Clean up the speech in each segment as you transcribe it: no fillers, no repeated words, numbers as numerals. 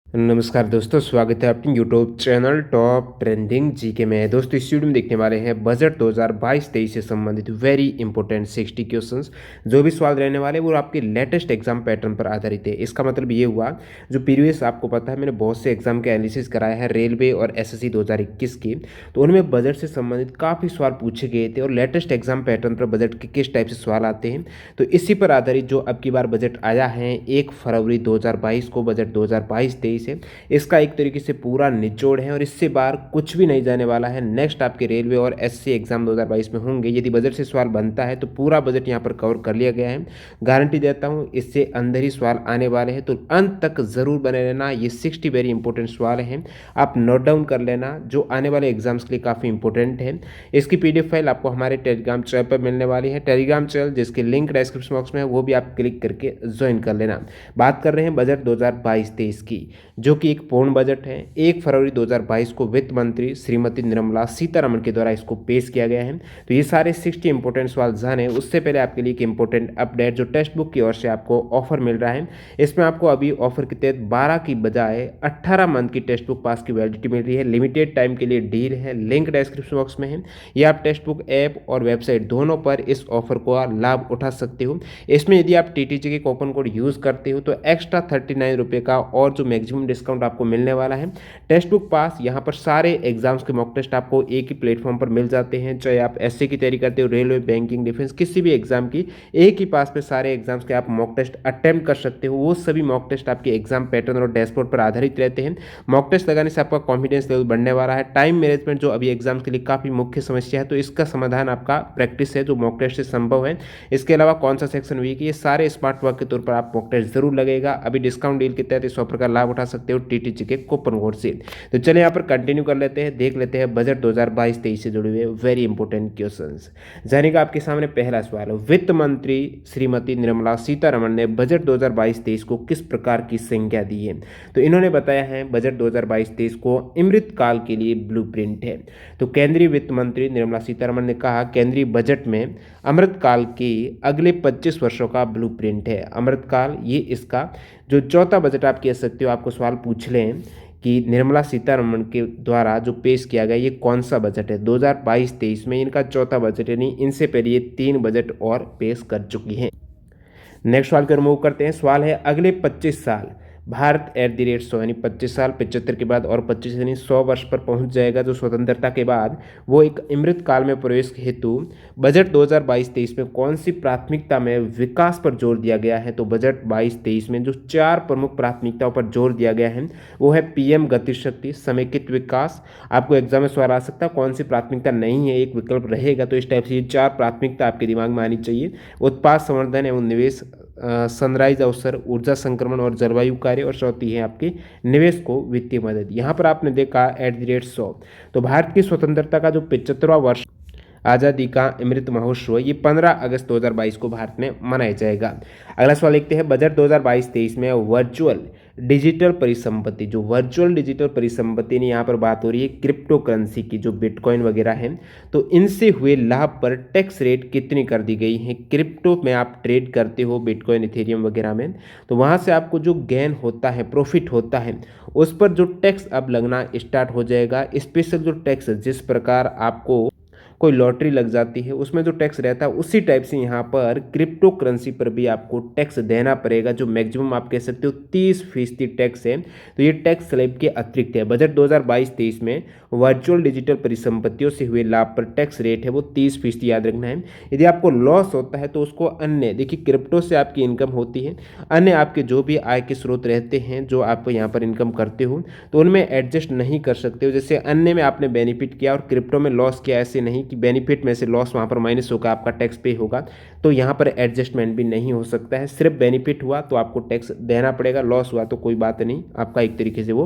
नमस्कार दोस्तों, स्वागत है अपने YouTube channel top trending GK में। दोस्तों इस वीडियो में देखने वाले हैं बजट 2022-23 से संबंधित वेरी इंपॉर्टेंट 60 क्वेश्चंस। जो भी सवाल रहने वाले वो आपके लेटेस्ट एग्जाम पैटर्न पर आधारित है। इसका मतलब ये हुआ, जो प्रीवियस आपको पता है मैंने बहुत से एग्जाम के एनालिसिस कराया है रेलवे और एसएससी 2021 की, तो उनमें बजट से संबंधित काफ़ी सवाल पूछे गए थे और लेटेस्ट एग्जाम पैटर्न पर बजट के किस टाइप से सवाल आते हैं, तो इसी पर आधारित जो अब की बार बजट आया है 1 फरवरी 2022 को, बजट 2022-23 है, इसका एक तरीके से पूरा निचोड़ है और इससे बाहर कुछ भी नहीं जाने वाला है। नेक्स्ट आपके रेलवे और एससी एग्जाम 2022 में होंगे। यदि बजट से सवाल बनता है तो पूरा बजट यहाँ पर कवर कर लिया गया है। गारंटी देता हूँ इससे अंदर ही सवाल आने वाले हैं, तो अंत तक ज़रूर बने रहना। ये 60 वेरी इंपॉर्टेंट सवाल हैं, आप नोट डाउन कर लेना, जो आने वाले एग्जाम्स के लिए काफ़ी इंपॉर्टेंट है। इसकी पीडीएफ फाइल आपको हमारे टेलीग्राम चैनल पर मिलने वाली है। टेलीग्राम चैनल जिसकी लिंक डिस्क्रिप्शन बॉक्स में है, वो भी आप क्लिक करके ज्वाइन कर लेना। बात कर रहे हैं बजट 2022-23 की, जो कि एक पूर्ण बजट है। 1 फरवरी 2022 को वित्त मंत्री श्रीमती निर्मला सीतारमण के द्वारा इसको पेश किया गया है। तो ये सारे 60 इंपॉर्टेंट सवाल जाने उससे पहले आपके लिए एक इंपॉर्टेंट अपडेट, जो टेक्स्ट बुक की ओर से आपको ऑफर मिल रहा है। इसमें आपको अभी ऑफर के तहत 12 की बजाय 18 मंथ की टेक्स्ट बुक पास की वैलिडिटी मिल रही है। लिमिटेड टाइम के लिए डील है, लिंक डिस्क्रिप्शन बॉक्स में है। ये आप टेक्स्ट बुक ऐप और वेबसाइट दोनों पर इस ऑफर को लाभ उठा सकते हो। इसमें यदि आप टीटीजी के कूपन कोड यूज़ करते हो तो एक्स्ट्रा 39 रुपये का और जो मैक्सिमम डिस्काउंट आपको मिलने वाला है। टेक्स्ट बुक पास, यहाँ पर सारे एग्जाम्स के मॉक टेस्ट आपको एक ही प्लेटफॉर्म पर मिल जाते हैं। चाहे आप एससी की तैयारी करते हो, रेलवे, बैंकिंग, डिफेंस, किसी भी एग्जाम की, एक ही पास पे सारे एग्जाम्स के आप मॉक टेस्ट अटेम्प्ट कर सकते हो। वो सभी मॉक टेस्ट आपके एग्जाम पैटर्न और डैशबोर्ड पर आधारित रहते हैं। मॉक टेस्ट लगाने से आपका कॉन्फिडेंस लेवल बढ़ने वाला है। टाइम मैनेजमेंट जो अभी एग्जाम्स के लिए काफ़ी मुख्य समस्या है, तो इसका समाधान आपका प्रैक्टिस है जो मॉक टेस्ट से संभव है। इसके अलावा कौन सा सेक्शन वीक है, ये सारे स्मार्ट वर्क के तौर पर आप मॉक टेस्ट जरूर लगेगा। अभी डिस्काउंट डील के तहत इस ऑफर का लाभ उठा सकते हो टीटीजी के कूपन कोड से। तो चलिए यहाँ पर कंटिन्यू कर लेते हैं, देख लेते हैं बजट 2022-23 से जुड़े हुए वेरी इंपॉर्टेंट क्वेश्चंस। जाने का आपके सामने पहला सवाल, वित्त मंत्री श्रीमती निर्मला सीतारमण ने बजट 2022-23 को किस प्रकार की संज्ञा दी है। तो इन्होंने बताया है बजट 2022-23 को अमृत काल के लिए ब्लूप्रिंट है। तो केंद्रीय वित्त मंत्री निर्मला सीतारमण ने कहा केंद्रीय बजट में अमृत काल के अगले 25 वर्षों का ब्लूप्रिंट है। अमृत काल ये इसका जो चौथा बजट आप कह सकते हो। आपको सवाल पूछ लें कि निर्मला सीतारमण के द्वारा जो पेश किया गया ये कौन सा बजट है, 2022-23 में इनका चौथा बजट है। नहीं, इनसे पहले ये 3 बजट और पेश कर चुकी हैं। नेक्स्ट सवाल पर मूव करते हैं। सवाल है अगले 25 साल भारत एट द रेट 100, यानी 25 साल 75 के बाद और 25 यानी 100 वर्ष पर पहुंच जाएगा जो स्वतंत्रता के बाद, वो एक अमृत काल में प्रवेश हेतु बजट 2022-23 में कौन सी प्राथमिकता में विकास पर जोर दिया गया है। तो बजट 22-23 में जो 4 प्रमुख प्राथमिकताओं पर जोर दिया गया है वो है पीएम गति शक्ति, समेकित विकास। आपको एग्जाम में सवाल आ सकता है कौन सी प्राथमिकता नहीं है, एक विकल्प रहेगा, तो इस टाइप से ये 4 प्राथमिकता आपके दिमाग में आनी चाहिए। उत्पाद संवर्धन एवं निवेश, सनराइज अवसर, ऊर्जा संक्रमण और जलवायु कार्य, और चौथी है आपकी निवेश को वित्तीय मदद। यहाँ पर आपने देखा एट द रेट 100, तो भारत की स्वतंत्रता का जो 75वां वर्ष आज़ादी का अमृत महोत्सव ये 15 अगस्त 2022 को भारत में मनाया जाएगा। अगला सवाल लिखते हैं बजट 2022-23 में वर्चुअल डिजिटल परिसंपत्ति, जो वर्चुअल डिजिटल परिसंपत्ति ने यहाँ पर बात हो रही है क्रिप्टो करेंसी की, जो बिटकॉइन वगैरह है, तो इनसे हुए लाभ पर टैक्स रेट कितनी कर दी गई है। क्रिप्टो में आप ट्रेड करते हो बिटकॉइन, इथेरियम वगैरह में, तो वहाँ से आपको जो गेन होता है, प्रॉफिट होता है, उस पर जो टैक्स अब लगना स्टार्ट हो जाएगा। स्पेशल जो टैक्स, जिस प्रकार आपको कोई लॉटरी लग जाती है उसमें जो टैक्स रहता है, उसी टाइप से यहाँ पर क्रिप्टो करेंसी पर भी आपको टैक्स देना पड़ेगा, जो मैक्सिमम आप कह सकते हो 30% टैक्स है। तो ये टैक्स स्लैब के अतिरिक्त है। बजट 2022-23 में वर्चुअल डिजिटल परिसंपत्तियों से हुए लाभ पर टैक्स रेट है वो 30% याद रखना है। यदि आपको लॉस होता है तो उसको अन्य, देखिए क्रिप्टो से आपकी इनकम होती है, अन्य आपके जो भी आय के स्रोत रहते हैं जो आप यहाँ पर इनकम करते हो, तो उनमें एडजस्ट नहीं कर सकते हो। जैसे अन्य में आपने बेनिफिट किया और क्रिप्टो में लॉस किया, ऐसे नहीं कि बेनिफिट में से लॉस वहाँ पर माइनस होगा, आपका टैक्स पे होगा, तो यहाँ पर एडजस्टमेंट भी नहीं हो सकता है। सिर्फ बेनिफिट हुआ तो आपको टैक्स देना पड़ेगा, लॉस हुआ तो कोई बात नहीं, आपका एक तरीके से वो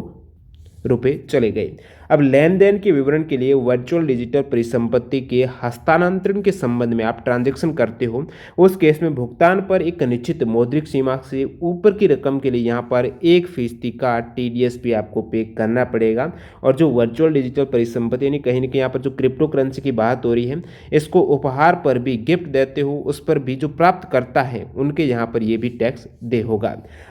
रुपए चले गए। अब लेन देन के विवरण के लिए वर्चुअल डिजिटल परिसंपत्ति के हस्तांतरण के संबंध में आप ट्रांजैक्शन करते हो, उस केस में भुगतान पर एक निश्चित मौद्रिक सीमा से ऊपर की रकम के लिए यहाँ पर 1% का TDS भी आपको पे करना पड़ेगा। और जो वर्चुअल डिजिटल परिसंपत्ति यानी कहीं ना कहीं यहाँ पर जो क्रिप्टो करेंसी की बात हो रही है, इसको उपहार पर भी गिफ्ट देते हो, उस पर भी जो प्राप्त करता है उनके यहाँ पर ये भी टैक्स दे होगा।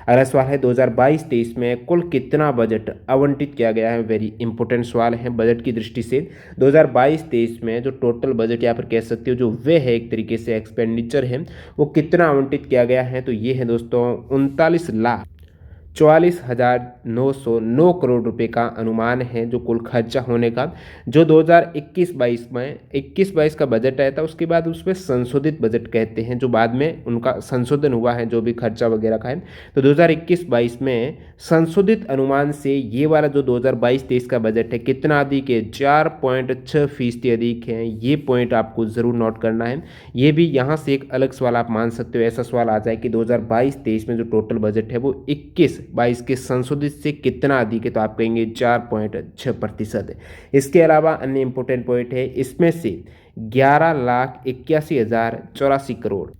अगला सवाल है 2022-23 में कुल कितना बजट आवंटित किया गया है। वेरी इंपॉर्टेंट सवाल है बजट की दृष्टि से। 2022-23 में जो टोटल बजट यहाँ पर कह सकते हो जो वे है एक तरीके से एक्सपेंडिचर है, वो कितना आवंटित किया गया है, तो ये है दोस्तों 39,44,909 करोड़ रुपए का अनुमान है जो कुल खर्चा होने का। जो 2021-22 में 21-22 का बजट आया था, उसके बाद उसमें संशोधित बजट कहते हैं, जो बाद में उनका संशोधन हुआ है जो भी खर्चा वगैरह का है। तो 2021-22 में संशोधित अनुमान से ये वाला जो 2022-23 का बजट है कितना अधिक है, 4.6% अधिक है। ये पॉइंट आपको ज़रूर नोट करना है। ये भी यहाँ से एक अलग सवाल आप मान सकते हो, ऐसा सवाल आ जाए कि 2022-23 में जो टोटल बजट है वो 21-22 के संशोधित से कितना अधिक है, तो आप कहेंगे 4.6% है। इसके अलावा अन्य इंपॉर्टेंट पॉइंट है, इसमें से 11,81,084 करोड़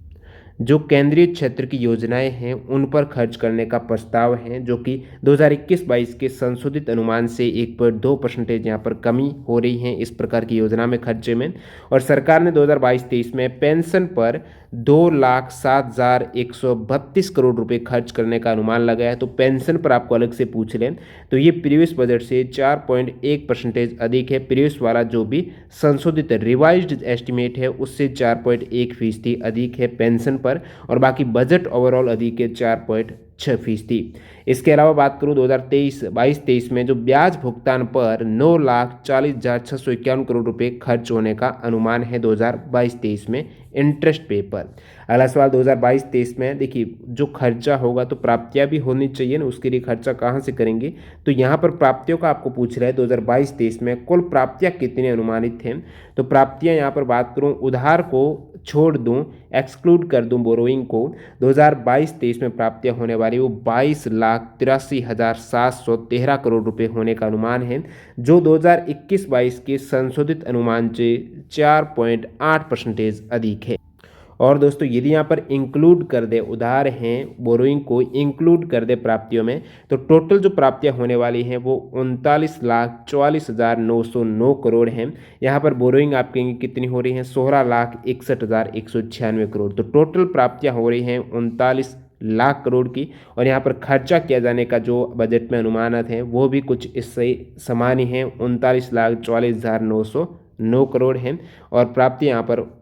जो केंद्रीय क्षेत्र की योजनाएं हैं उन पर खर्च करने का प्रस्ताव है, जो कि 2021-22 के संशोधित अनुमान से 1.2% यहाँ पर कमी हो रही है इस प्रकार की योजना में खर्चे में। और सरकार ने 2022-23 में पेंशन पर 2,07,132 करोड़ रुपए खर्च करने का अनुमान लगाया है। तो पेंशन पर आपको अलग से पूछ लें तो ये प्रीवियस बजट से 4.1% अधिक है। प्रीवियस वाला जो भी संशोधित रिवाइज्ड एस्टिमेट है उससे 4.1% अधिक है पेंशन पर, और बाकी बजट ओवरऑल अधिक है 4.6%। इसके अलावा बात करूं 2022-23 में जो ब्याज भुगतान पर 9,40,651 करोड़ रुपए खर्च होने का अनुमान है 2022-23 में इंटरेस्ट पे पर। अगला सवाल 2022-23 में देखिए जो खर्चा होगा तो प्राप्तियां भी होनी चाहिए ना, उसके लिए खर्चा कहाँ से करेंगे, तो यहाँ पर प्राप्तियों का आपको पूछ रहा है 2022-23 में कुल प्राप्तियां कितनी अनुमानित हैं। तो प्राप्तियां यहाँ पर बात करूँ उधार को छोड़ दूं, एक्सक्लूड कर दूं बोरोइंग को, 2022-23 में प्राप्तियां होने वाली वो 22,83,713 करोड़ रुपए होने का अनुमान है, जो 2021-22 के संशोधित अनुमान से 4.8% अधिक है। और दोस्तों यदि यहाँ पर इंक्लूड कर दे उधार हैं बोरोइंग को इंक्लूड कर दे प्राप्तियों में, तो टोटल जो प्राप्तियां होने वाली हैं वो 39,44,909 करोड़ हैं। यहाँ पर बोरोइंग आप कहेंगे कितनी हो रही हैं, 16,61,196 करोड़। तो टोटल प्राप्तियां हो रही हैं 39 लाख करोड़ की। और यहाँ पर खर्चा किया जाने का जो बजट में अनुमानित है वो भी कुछ इससे समान ही है, 39,44,909 करोड़ हैं। और प्राप्ति यहाँ पर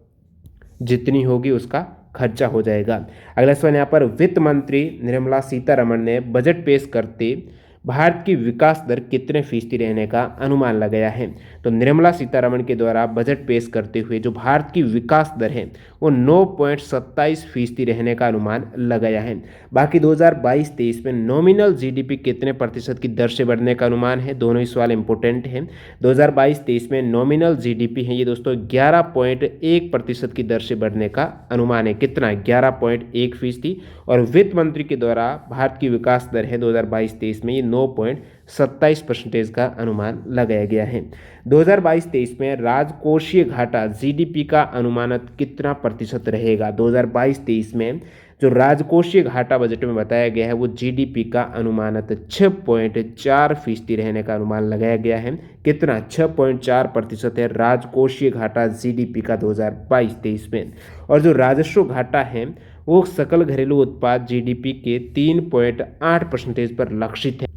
जितनी होगी उसका खर्चा हो जाएगा। अगला सवाल यहाँ पर वित्त मंत्री निर्मला सीतारमण ने बजट पेश करते भारत की विकास दर कितने फीसदी रहने का अनुमान लगाया है। तो निर्मला सीतारमण के द्वारा बजट पेश करते हुए जो भारत की विकास दर है वो 9.27% रहने का अनुमान लगाया है। बाकी 2022-23 में नॉमिनल जीडीपी कितने प्रतिशत की दर से बढ़ने का अनुमान है, दोनों ही सवाल इंपॉर्टेंट हैं। 2022-23 में नॉमिनल जीडीपी है ये दोस्तों 11.1% की दर से बढ़ने का अनुमान है। कितना, 11.1%। और वित्त मंत्री के द्वारा भारत की विकास दर है 2022-23 में ये 9.27% का अनुमान लगाया गया है। 2022-23 में राजकोषीय घाटा जीडीपी का अनुमानित कितना प्रतिशत रहेगा। 2022-23 में जो राजकोषीय घाटा बजट में बताया गया है वो जीडीपी का अनुमानित 6.4% रहने का अनुमान लगाया गया है। कितना, 6.4% है राजकोषीय घाटा जीडीपी का 2022-23 में। और जो राजस्व घाटा है वो सकल घरेलू उत्पाद जीडीपी के 3.8% पर लक्षित है।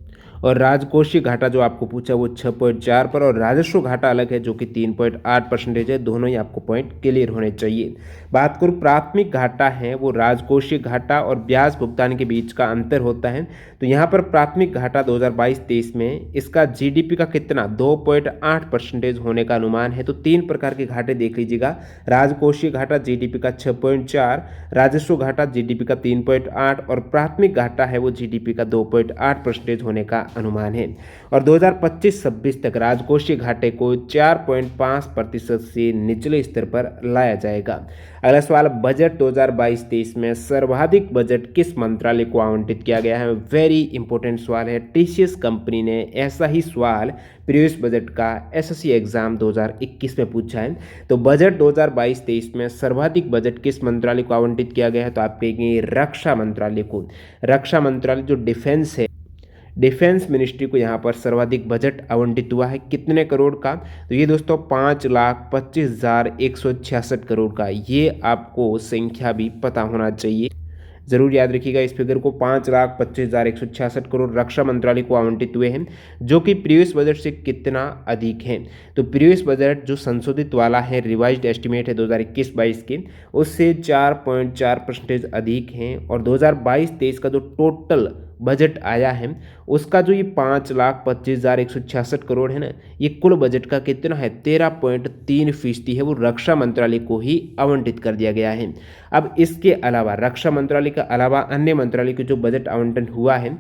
और राजकोषीय घाटा जो आपको पूछा वो 6.4 पर, और राजस्व घाटा अलग है जो कि 3.8% है। दोनों ही आपको पॉइंट क्लियर होने चाहिए। बात करूँ प्राथमिक घाटा है वो राजकोषीय घाटा और ब्याज भुगतान के बीच का अंतर होता है। तो यहाँ पर प्राथमिक घाटा 2022-23 में इसका जीडीपी का कितना 2.8% होने का अनुमान है। तो तीन प्रकार के घाटे देख लीजिएगा, राजकोषीय घाटा जीडीपी का 6.4, राजस्व घाटा जीडीपी का 3.8 और प्राथमिक घाटा है वो जीडीपी का 2.8% होने का अनुमान है। और 2025-26 तक राजकोषीय घाटे को 4.5% से निचले स्तर पर लाया जाएगा। अगला सवाल, बजट 2022-23 में सर्वाधिक बजट किस मंत्रालय को आवंटित किया गया है? वेरी इंपॉर्टेंट सवाल है। टीसीएस कंपनी ने ऐसा ही सवाल प्रीवियस बजट का एसएससी एग्जाम 2021 में पूछा है। तो बजट 2022-23 में सर्वाधिक बजट किस मंत्रालय को आवंटित किया गया है? तो आप कहेंगे रक्षा मंत्रालय को। रक्षा मंत्रालय जो डिफेंस है, डिफेंस मिनिस्ट्री को यहाँ पर सर्वाधिक बजट आवंटित हुआ है। कितने करोड़ का? तो ये दोस्तों 5,25,166 करोड़ का। ये आपको संख्या भी पता होना चाहिए, जरूर याद रखिएगा इस फिगर को। 5,25,166 करोड़ रक्षा मंत्रालय को आवंटित हुए हैं, जो कि प्रीवियस बजट से कितना अधिक है? तो प्रीवियस बजट जो संशोधित वाला है, रिवाइज्ड एस्टिमेट है 2021-22 के, उससे 4.4% अधिक हैं। और 2022-23 का जो टोटल बजट आया है उसका जो ये 5,25,166 करोड़ है ना, ये कुल बजट का कितना है? 13.3% है, वो रक्षा मंत्रालय को ही आवंटित कर दिया गया है। अब इसके अलावा रक्षा मंत्रालय के अलावा अन्य मंत्रालय के जो बजट आवंटन हुआ है,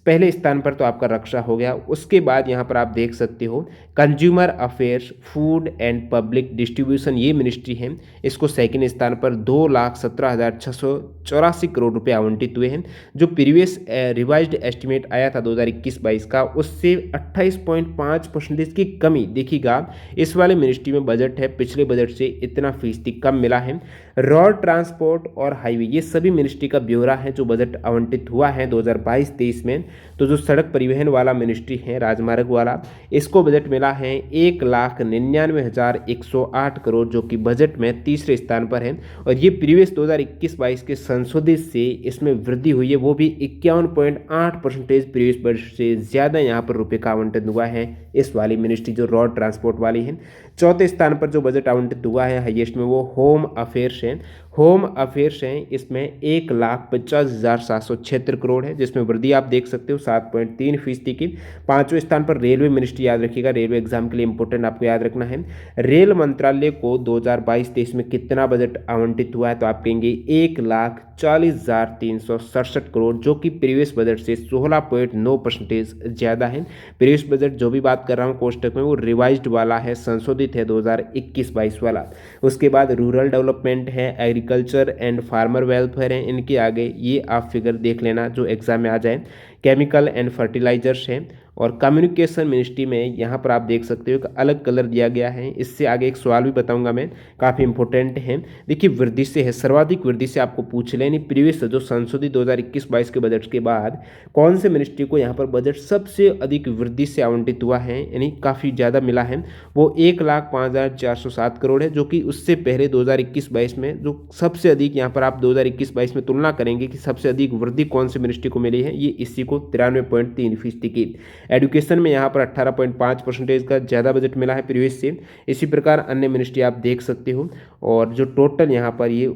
पहले स्थान पर तो आपका रक्षा हो गया। उसके बाद यहाँ पर आप देख सकते हो consumer affairs, food and public distribution, ये मिनिस्ट्री है, इसको सेकंड स्थान पर 2,17,684 करोड़ रुपए आवंटित हुए हैं। जो प्रीवियस रिवाइज्ड एस्टिमेट आया था 2021-22 का, उससे 28.5% की कमी देखिएगा इस वाले मिनिस्ट्री में बजट है, पिछले बजट से इतना फीसदी कम मिला है। रोड ट्रांसपोर्ट और हाईवे, ये सभी मिनिस्ट्री का ब्यौरा है जो बजट आवंटित हुआ है 2022-23 में। तो जो सड़क परिवहन वाला मिनिस्ट्री है, राजमार्ग वाला, इसको बजट मिला है 1,99,108 करोड़, जो कि बजट में तीसरे स्थान पर है। और ये प्रीवियस 2021-22 के संशोधित से इसमें वृद्धि हुई है, वो भी 51.8% प्रीवियस बजट से ज़्यादा यहाँ पर रुपये का आवंटन हुआ है इस वाली मिनिस्ट्री जो रोड ट्रांसपोर्ट वाली है। चौथे स्थान पर जो बजट आवंटित हुआ है हाईएस्ट में, वो होम अफेयर्स है। होम अफेयर्स हैं, इसमें 1,50,776 करोड़ है, जिसमें वृद्धि आप देख सकते हो 7.3% की। पांचवें स्थान पर रेलवे मिनिस्ट्री, याद रखिएगा रेलवे एग्जाम के लिए इंपॉर्टेंट आपको याद रखना है। रेल मंत्रालय को 2022-23 में कितना बजट आवंटित हुआ है? तो आप कहेंगे 1,40,367 करोड़, जो कि प्रीवियस बजट से 16.9% ज़्यादा है। प्रीवियस बजट जो भी बात कर रहा हूँ कोष्टक में, वो रिवाइज्ड वाला है, संशोधित है 2021-22 वाला। उसके बाद रूरल डेवलपमेंट है, एग्रीकल्चर एंड फार्मर वेलफेयर है, इनके आगे ये आप फिगर देख लेना जो एग्जाम में आ जाए। केमिकल एंड फर्टिलाइजर्स है। और कम्युनिकेशन मिनिस्ट्री में यहाँ पर आप देख सकते हो कि अलग कलर दिया गया है। इससे आगे एक सवाल भी बताऊंगा मैं, काफ़ी इंपॉर्टेंट है। देखिए वृद्धि से है, सर्वाधिक वृद्धि से आपको पूछ लें, प्रीवियस जो संशोधित 2021-22 के बजट के बाद कौन से मिनिस्ट्री को यहाँ पर बजट सबसे अधिक वृद्धि से आवंटित हुआ है, यानी काफ़ी ज़्यादा मिला है, वो 1,05,407 करोड़ है, जो कि उससे पहले 2021-22 में जो सबसे अधिक, यहाँ पर आप 2021-22 में तुलना करेंगे कि सबसे अधिक वृद्धि कौन से मिनिस्ट्री को मिली है, ये इसी को 93.3% की। एजुकेशन में यहाँ पर 18.5% का ज़्यादा बजट मिला है प्रीवियस से। इसी प्रकार अन्य मिनिस्ट्री आप देख सकते हो। और जो टोटल यहाँ पर ये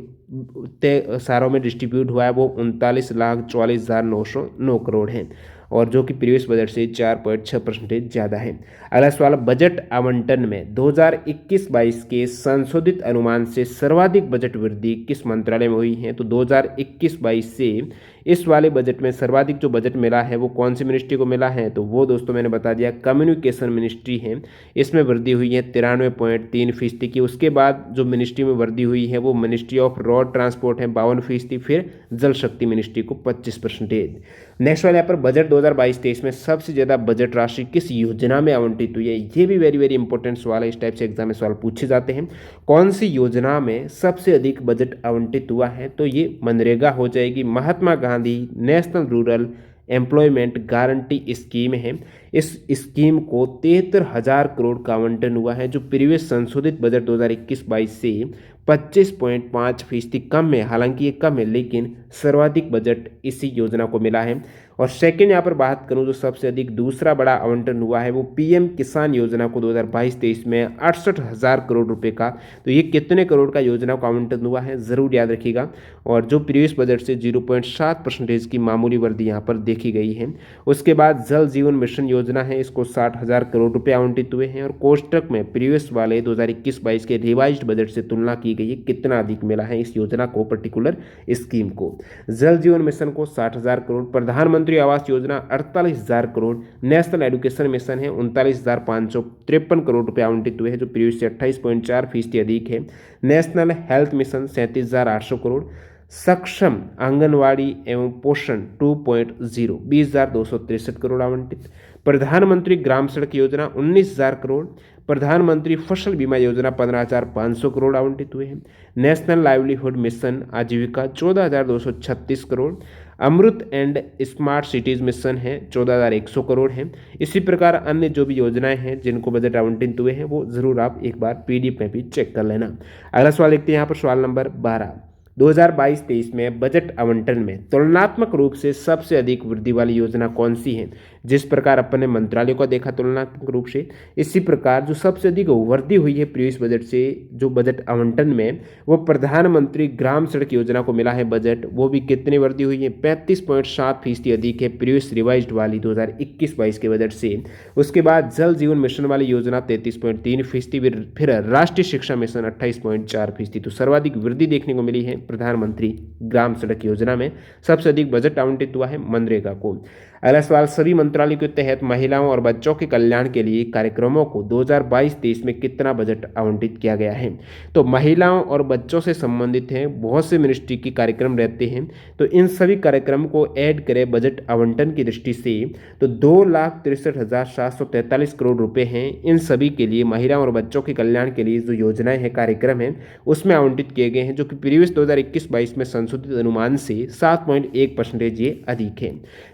तय सारों में डिस्ट्रीब्यूट हुआ है, वो 39,44,909 करोड़ है, और जो कि प्रीवियस बजट से 4.6% ज़्यादा है। अगला सवाल, बजट आवंटन में 2021-22 के संशोधित अनुमान से सर्वाधिक बजट वृद्धि किस मंत्रालय में हुई है? तो 2021-22 से इस वाले बजट में सर्वाधिक जो बजट मिला है वो कौन सी मिनिस्ट्री को मिला है? तो वो दोस्तों मैंने बता दिया कम्युनिकेशन मिनिस्ट्री है, इसमें वृद्धि हुई है 93.3% की। उसके बाद जो मिनिस्ट्री में वृद्धि हुई है वो मिनिस्ट्री ऑफ रोड ट्रांसपोर्ट है 52%, फिर जल शक्ति मिनिस्ट्री को 25%। नेक्स्ट वाले यहाँ पर बजट 2022-23 में सबसे ज़्यादा बजट राशि किस योजना में आवंटित हुई है? ये भी वेरी वेरी इंपॉर्टेंट सवाल है, इस टाइप से एग्जाम में सवाल पूछे जाते हैं। कौन सी योजना में सबसे अधिक बजट आवंटित हुआ है? तो ये मनरेगा हो जाएगी, Mahatma Gandhi national rural employment guarantee scheme है। इस स्कीम को 73,000 करोड़ का आवंटन हुआ है, जो प्रीवियस संशोधित बजट 2021-22 से 25.5% कम है। हालांकि ये कम है, लेकिन सर्वाधिक बजट इसी योजना को मिला है। और सेकंड यहाँ पर बात करूँ जो सबसे अधिक दूसरा बड़ा आवंटन हुआ है वो पीएम किसान योजना को 2022-23 में 68,000 करोड़ रुपए का। तो ये कितने करोड़ का योजना को आवंटन हुआ है, ज़रूर याद रखिएगा। और जो प्रीवियस बजट से 0.7% की मामूली वृद्धि यहाँ पर देखी गई है। उसके बाद जल जीवन मिशन योजना है, इसको 60,000 करोड़ रुपये आवंटित हुए हैं। और कोष्टक में प्रीवियस वाले 2021-22 के रिवाइज्ड बजट से तुलना की की गई है, कितना अधिक मिला है इस योजना को, पर्टिकुलर स्कीम को। जल जीवन मिशन को 60,000 करोड़, प्रधानमंत्री Awas Yojana 48,000 crore, national education mission है 39,553 करोड़ रुपए आवंटित हुए हैं, जो प्रीवियस से 28.4% अधिक है। नेशनल हेल्थ मिशन 37,800 करोड़, सक्षम आंगनवाड़ी एवं पोषण 2.0 20,263 करोड़ आवंटित। प्रधानमंत्री ग्राम सड़क योजना 19,000 करोड़, प्रधानमंत्री फसल बीमा योजना 15,500 करोड़ आवंटित हुए हैं। नेशनल लाइवलीहुड मिशन आजीविका 14,236 करोड़, अमृत एंड स्मार्ट सिटीज मिशन है 14,100 करोड़ है। इसी प्रकार अन्य जो भी योजनाएं हैं जिनको बजट आवंटित हुए हैं वो जरूर आप एक बार PDF में भी चेक कर लेना। अगला सवाल देखते हैं यहाँ पर, सवाल नंबर 12। 2022-23 में बजट आवंटन में तुलनात्मक रूप से सबसे अधिक वृद्धि वाली योजना कौन सी है? जिस प्रकार अपन ने मंत्रालयों को देखा तुलनात्मक रूप से, इसी प्रकार जो सबसे अधिक वृद्धि हुई है प्रीवियस बजट से जो बजट आवंटन में, वो प्रधानमंत्री ग्राम सड़क योजना को मिला है बजट। वो भी कितनी वृद्धि हुई है? 35.7% अधिक है प्रीवियस रिवाइज्ड वाली 2021-22 के बजट से। उसके बाद जल जीवन मिशन वाली योजना 33.3%, फिर राष्ट्रीय शिक्षा मिशन 28.4%। तो सर्वाधिक वृद्धि देखने को मिली है प्रधानमंत्री ग्राम सड़क योजना में। सबसे अधिक बजट आवंटित हुआ है मनरेगा को। अगला सवाल, सभी मंत्रालयों के तहत महिलाओं और बच्चों के कल्याण के लिए कार्यक्रमों को 2022-23 में कितना बजट आवंटित किया गया है? तो महिलाओं और बच्चों से संबंधित हैं बहुत से मिनिस्ट्री के कार्यक्रम रहते हैं, तो इन सभी कार्यक्रम को ऐड करें बजट आवंटन की दृष्टि से तो 2,63,743 करोड़ रुपए हैं इन सभी के लिए, महिलाओं और बच्चों के कल्याण के लिए जो योजनाएं हैं, कार्यक्रम हैं, उसमें आवंटित किए गए हैं, जो कि प्रीवियस 2021-22 में संशोधित अनुमान से 7.1% ये अधिक है।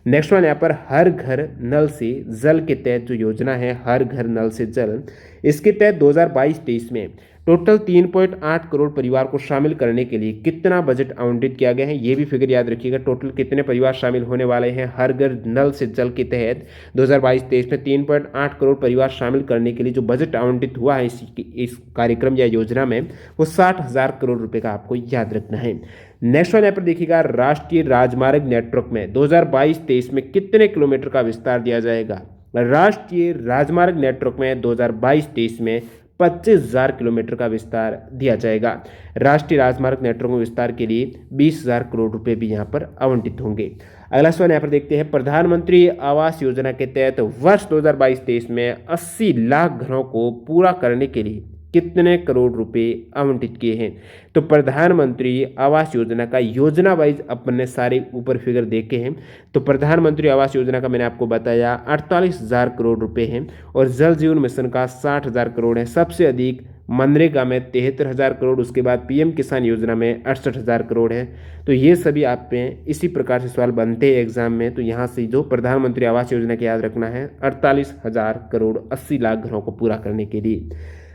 नेक्स्ट वन यहाँ पर, हर घर नल से जल के तहत जो योजना है, हर घर नल से जल, इसके तहत 2022-23 में टोटल 3.8 करोड़ परिवार को शामिल करने के लिए कितना बजट आवंटित किया गया है? ये भी फिगर याद रखिएगा। टोटल कितने परिवार शामिल होने वाले हैं हर घर नल से जल के तहत 2022-23 में? 3.8 करोड़ परिवार शामिल करने के लिए जो बजट आवंटित हुआ है इस कार्यक्रम या योजना में, वो 60,000 करोड़ रुपए का आपको याद रखना है। नेक्स्ट वन यहाँ पर देखिएगा, राष्ट्रीय राजमार्ग नेटवर्क में 2022-23 में कितने किलोमीटर का विस्तार दिया जाएगा? राष्ट्रीय राजमार्ग नेटवर्क में 2022-23 में 25,000 किलोमीटर का विस्तार दिया जाएगा। राष्ट्रीय राजमार्ग नेटवर्क में विस्तार के लिए 20,000 करोड़ रुपए भी यहाँ पर आवंटित होंगे। अगला सवाल यहाँ पर देखते हैं, प्रधानमंत्री आवास योजना के तहत वर्ष 2022-23 में 80 लाख घरों को पूरा करने के लिए कितने करोड़ रुपए आवंटित किए हैं? तो प्रधानमंत्री आवास योजना का योजना वाइज अपन ने सारे ऊपर फिगर देखे हैं। तो प्रधानमंत्री आवास योजना का मैंने आपको बताया 48,000 करोड़ रुपए हैं, और जल जीवन मिशन का 60,000 करोड़ है। सबसे अधिक मनरेगा में 73,000 करोड़, उसके बाद PM किसान योजना में 68,000 करोड़ है। तो ये सभी आप पे इसी प्रकार से सवाल बनते हैं एग्जाम में। तो यहाँ से जो प्रधानमंत्री आवास योजना का याद रखना है 48,000 करोड़ 80 लाख घरों को पूरा करने के लिए।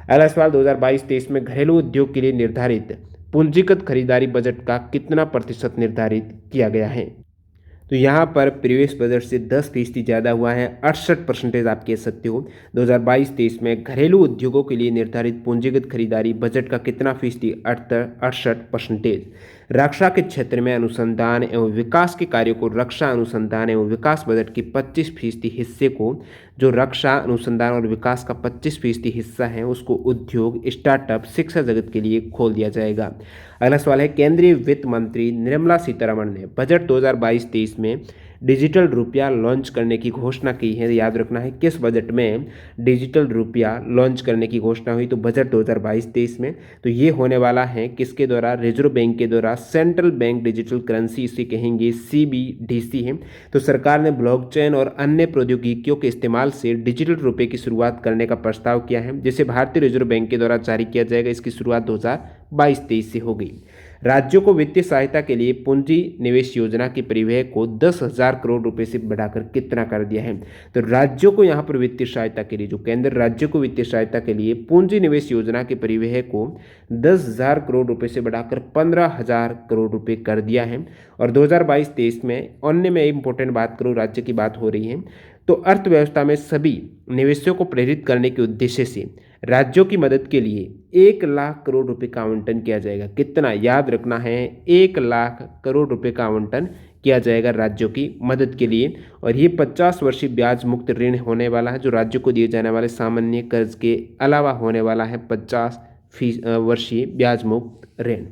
अगला सवाल, 2022-23 में घरेलू उद्योग के लिए निर्धारित पूंजीगत खरीदारी बजट का कितना प्रतिशत निर्धारित किया गया है? तो यहाँ पर प्रीवियस बजट से 10% ज़्यादा हुआ है, 68% आप कह सकते हो। 2022-23 में घरेलू उद्योगों के लिए निर्धारित पूंजीगत खरीदारी बजट का कितना फीसदी? 68%। रक्षा के क्षेत्र में अनुसंधान एवं विकास के कार्यों को रक्षा अनुसंधान एवं विकास बजट के 25% हिस्से को, जो रक्षा अनुसंधान और विकास का 25% हिस्सा है, उसको उद्योग, स्टार्टअप, शिक्षा जगत के लिए खोल दिया जाएगा। अगला सवाल है, केंद्रीय वित्त मंत्री निर्मला सीतारमण ने बजट 2022-23 में डिजिटल रुपया लॉन्च करने की घोषणा की है। याद रखना है किस बजट में डिजिटल रुपया लॉन्च करने की घोषणा हुई? तो बजट 2022-23 में। तो ये होने वाला है किसके द्वारा? रिजर्व बैंक के द्वारा। सेंट्रल बैंक डिजिटल करेंसी इसे कहेंगे, CBDC है। तो सरकार ने ब्लॉकचेन और अन्य प्रौद्योगिकियों के इस्तेमाल से डिजिटल रुपये की शुरुआत करने का प्रस्ताव किया है, जिसे भारतीय रिजर्व बैंक के द्वारा जारी किया जाएगा। इसकी शुरुआत 2022-23 से होगी। राज्यों को वित्तीय सहायता के लिए पूंजी निवेश योजना के परिव्यय को 10,000 करोड़ रुपए से बढ़ाकर कितना कर दिया है? तो राज्यों को यहाँ पर वित्तीय सहायता के लिए, जो केंद्र राज्यों को वित्तीय सहायता के लिए पूंजी निवेश योजना के परिव्यय को 10,000 करोड़ रुपए से बढ़ाकर 15,000 करोड़ रुपए कर दिया है। और 2022-23 में अन्य में इंपॉर्टेंट बात करूँ, राज्य की बात हो रही है, तो अर्थव्यवस्था में सभी निवेशों को प्रेरित करने के उद्देश्य से राज्यों की मदद के लिए 1 लाख करोड़ रुपए का आवंटन किया जाएगा। कितना? याद रखना है, 1 लाख करोड़ रुपए का आवंटन किया जाएगा राज्यों की मदद के लिए। और ये 50 वर्षीय ब्याज मुक्त ऋण होने वाला है, जो राज्यों को दिए जाने वाले सामान्य कर्ज के अलावा होने वाला है 50 वर्षीय ब्याज मुक्त ऋण।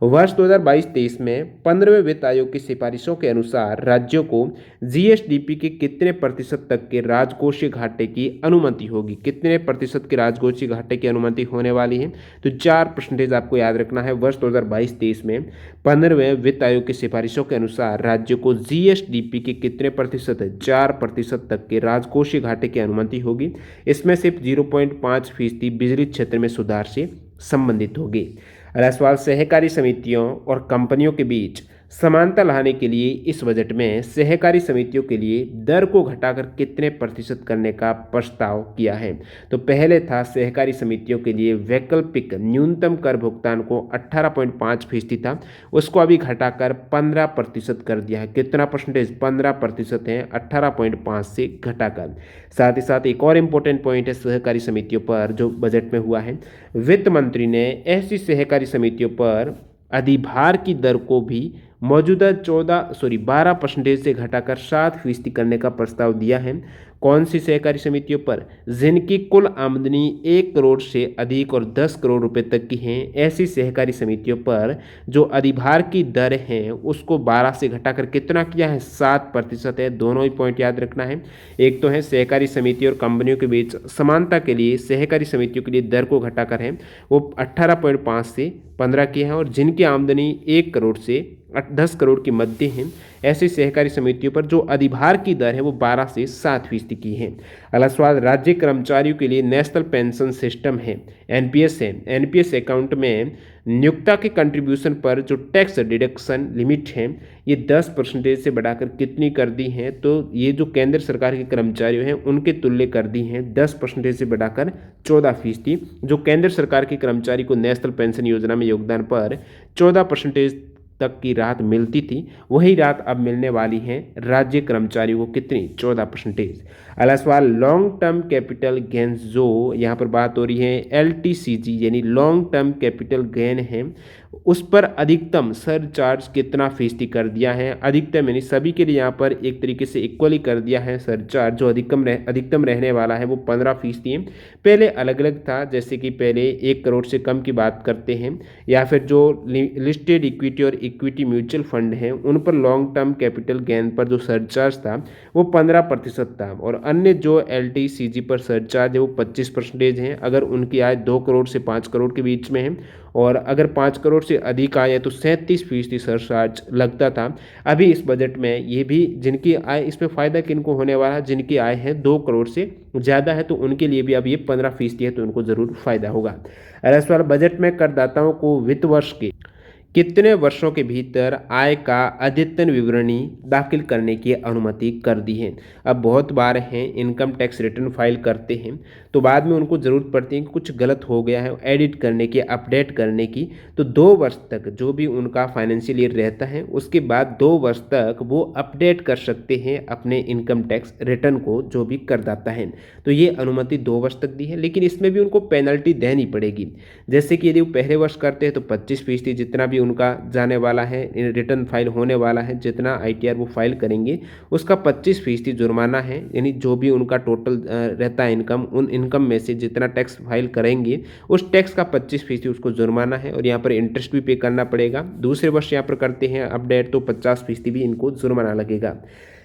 वर्ष 2022-23 में 15वें वित्त आयोग की सिफारिशों के अनुसार राज्यों को जीएसडीपी के कितने प्रतिशत तक के राजकोषीय घाटे की अनुमति होगी, कितने प्रतिशत के राजकोषीय घाटे की अनुमति होने वाली है? तो 4% आपको याद रखना है। वर्ष 2022-23 में 15वें वित्त आयोग की सिफारिशों के अनुसार राज्यों को जीएसडीपी के कितने प्रतिशत, 4% तक के राजकोषीय घाटे की अनुमति होगी। इसमें सिर्फ 0.5% बिजली क्षेत्र में सुधार से संबंधित होगी। अगला सवाल, सहकारी समितियों और कंपनियों के बीच समानता लाने के लिए इस बजट में सहकारी समितियों के लिए दर को घटाकर कितने प्रतिशत करने का प्रस्ताव किया है? तो पहले था सहकारी समितियों के लिए वैकल्पिक न्यूनतम कर भुगतान को 18.5% था, उसको अभी घटाकर 15% कर दिया है। कितना परसेंटेज? 15% है, 18.5 से घटाकर। साथ ही साथ एक और इम्पोर्टेंट पॉइंट है सहकारी समितियों पर जो बजट में हुआ है, वित्त मंत्री ने ऐसी सहकारी समितियों पर अधिभार की दर को भी मौजूदा 12% से घटाकर 7% करने का प्रस्ताव दिया है। कौन सी सहकारी समितियों पर? जिनकी कुल आमदनी 1 करोड़ से अधिक और 10 करोड़ रुपए तक की हैं, ऐसी सहकारी समितियों पर जो अधिभार की दर है उसको 12 से घटाकर कितना किया है? 7% है। दोनों ही पॉइंट याद रखना है। एक तो है सहकारी समिति और कंपनियों के बीच समानता के लिए सहकारी समितियों के लिए दर को घटाकर है वो 18.5 से 15 की है, और जिनकी आमदनी 1 करोड़ से 10 करोड़ के मध्य है ऐसी सहकारी समितियों पर जो अधिभार की दर है वो 12 से 7% की है। अगला सवाल, राज्य कर्मचारियों के लिए नेशनल पेंशन सिस्टम है, एनपीएस है। एनपीएस अकाउंट में नियोक्ता के कंट्रीब्यूशन पर जो टैक्स डिडक्शन लिमिट है ये 10% से बढ़ाकर कितनी कर दी है? तो ये जो केंद्र सरकार के कर्मचारी हैं उनके तुल्य कर दी हैं 10% से बढ़ाकर 14%। जो केंद्र सरकार के कर्मचारी को नेशनल पेंशन योजना में योगदान पर 14% तक की राहत मिलती थी, वही राहत अब मिलने वाली है राज्य कर्मचारियों को। कितनी? 14%। अगला सवाल, लॉन्ग टर्म कैपिटल गेन्स, जो यहाँ पर बात हो रही है एलटीसीजी यानी लॉन्ग टर्म कैपिटल गेन है, उस पर अधिकतम सरचार्ज कितना फीसदी कर दिया है? अधिकतम यानी सभी के लिए यहाँ पर एक तरीके से इक्वली कर दिया है सरचार्ज। जो अधिकतम रहने वाला है वो 15% है। पहले अलग अलग था, जैसे कि पहले 1 करोड़ से कम की बात करते हैं, या फिर जो लिस्टेड इक्विटी और इक्विटी म्यूचुअल फंड हैं उन पर लॉन्ग टर्म कैपिटल गेन पर जो सरचार्ज था वो 15% था, और अन्य जो एलटीसीजी पर सरचार्ज है वो 25% है अगर उनकी आय 2 करोड़ से 5 करोड़ के बीच में है, और अगर 5 करोड़ से अधिक आय है तो 37% सरचार्ज लगता था। अभी इस बजट में ये भी, जिनकी आय, इसमें फ़ायदा किनको होने वाला है? जिनकी आय है 2 करोड़ से ज़्यादा है तो उनके लिए भी अब ये 15% है, तो उनको ज़रूर फ़ायदा होगा। अगला सवाल, बजट में करदाताओं को वित्त वर्ष के कितने वर्षों के भीतर आय का अद्यतन विवरणी दाखिल करने की अनुमति कर दी है? अब बहुत बार हैं इनकम टैक्स रिटर्न फाइल करते हैं तो बाद में उनको ज़रूरत पड़ती है कि कुछ गलत हो गया है एडिट करने की, अपडेट करने की, तो 2 वर्ष तक जो भी उनका फाइनेंशियल ईयर रहता है उसके बाद 2 वर्ष तक वो अपडेट कर सकते हैं अपने इनकम टैक्स रिटर्न को, जो भी करदाता है। तो ये अनुमति 2 वर्ष तक दी है, लेकिन इसमें भी उनको पेनल्टी देनी पड़ेगी। जैसे कि यदि वो पहले वर्ष करते हैं तो 25% जितना भी उनका जाने वाला है, रिटर्न फाइल होने वाला है, जितना आईटीआर वो फाइल करेंगे उसका 25% जुर्माना है। यानी जो भी उनका टोटल रहता है इनकम, उन इनकम में से जितना टैक्स फाइल करेंगे उस टैक्स का 25% उसको जुर्माना है, और यहाँ पर इंटरेस्ट भी पे करना पड़ेगा। दूसरे वर्ष यहाँ पर करते हैं अपडेट तो 50% भी इनको जुर्माना लगेगा।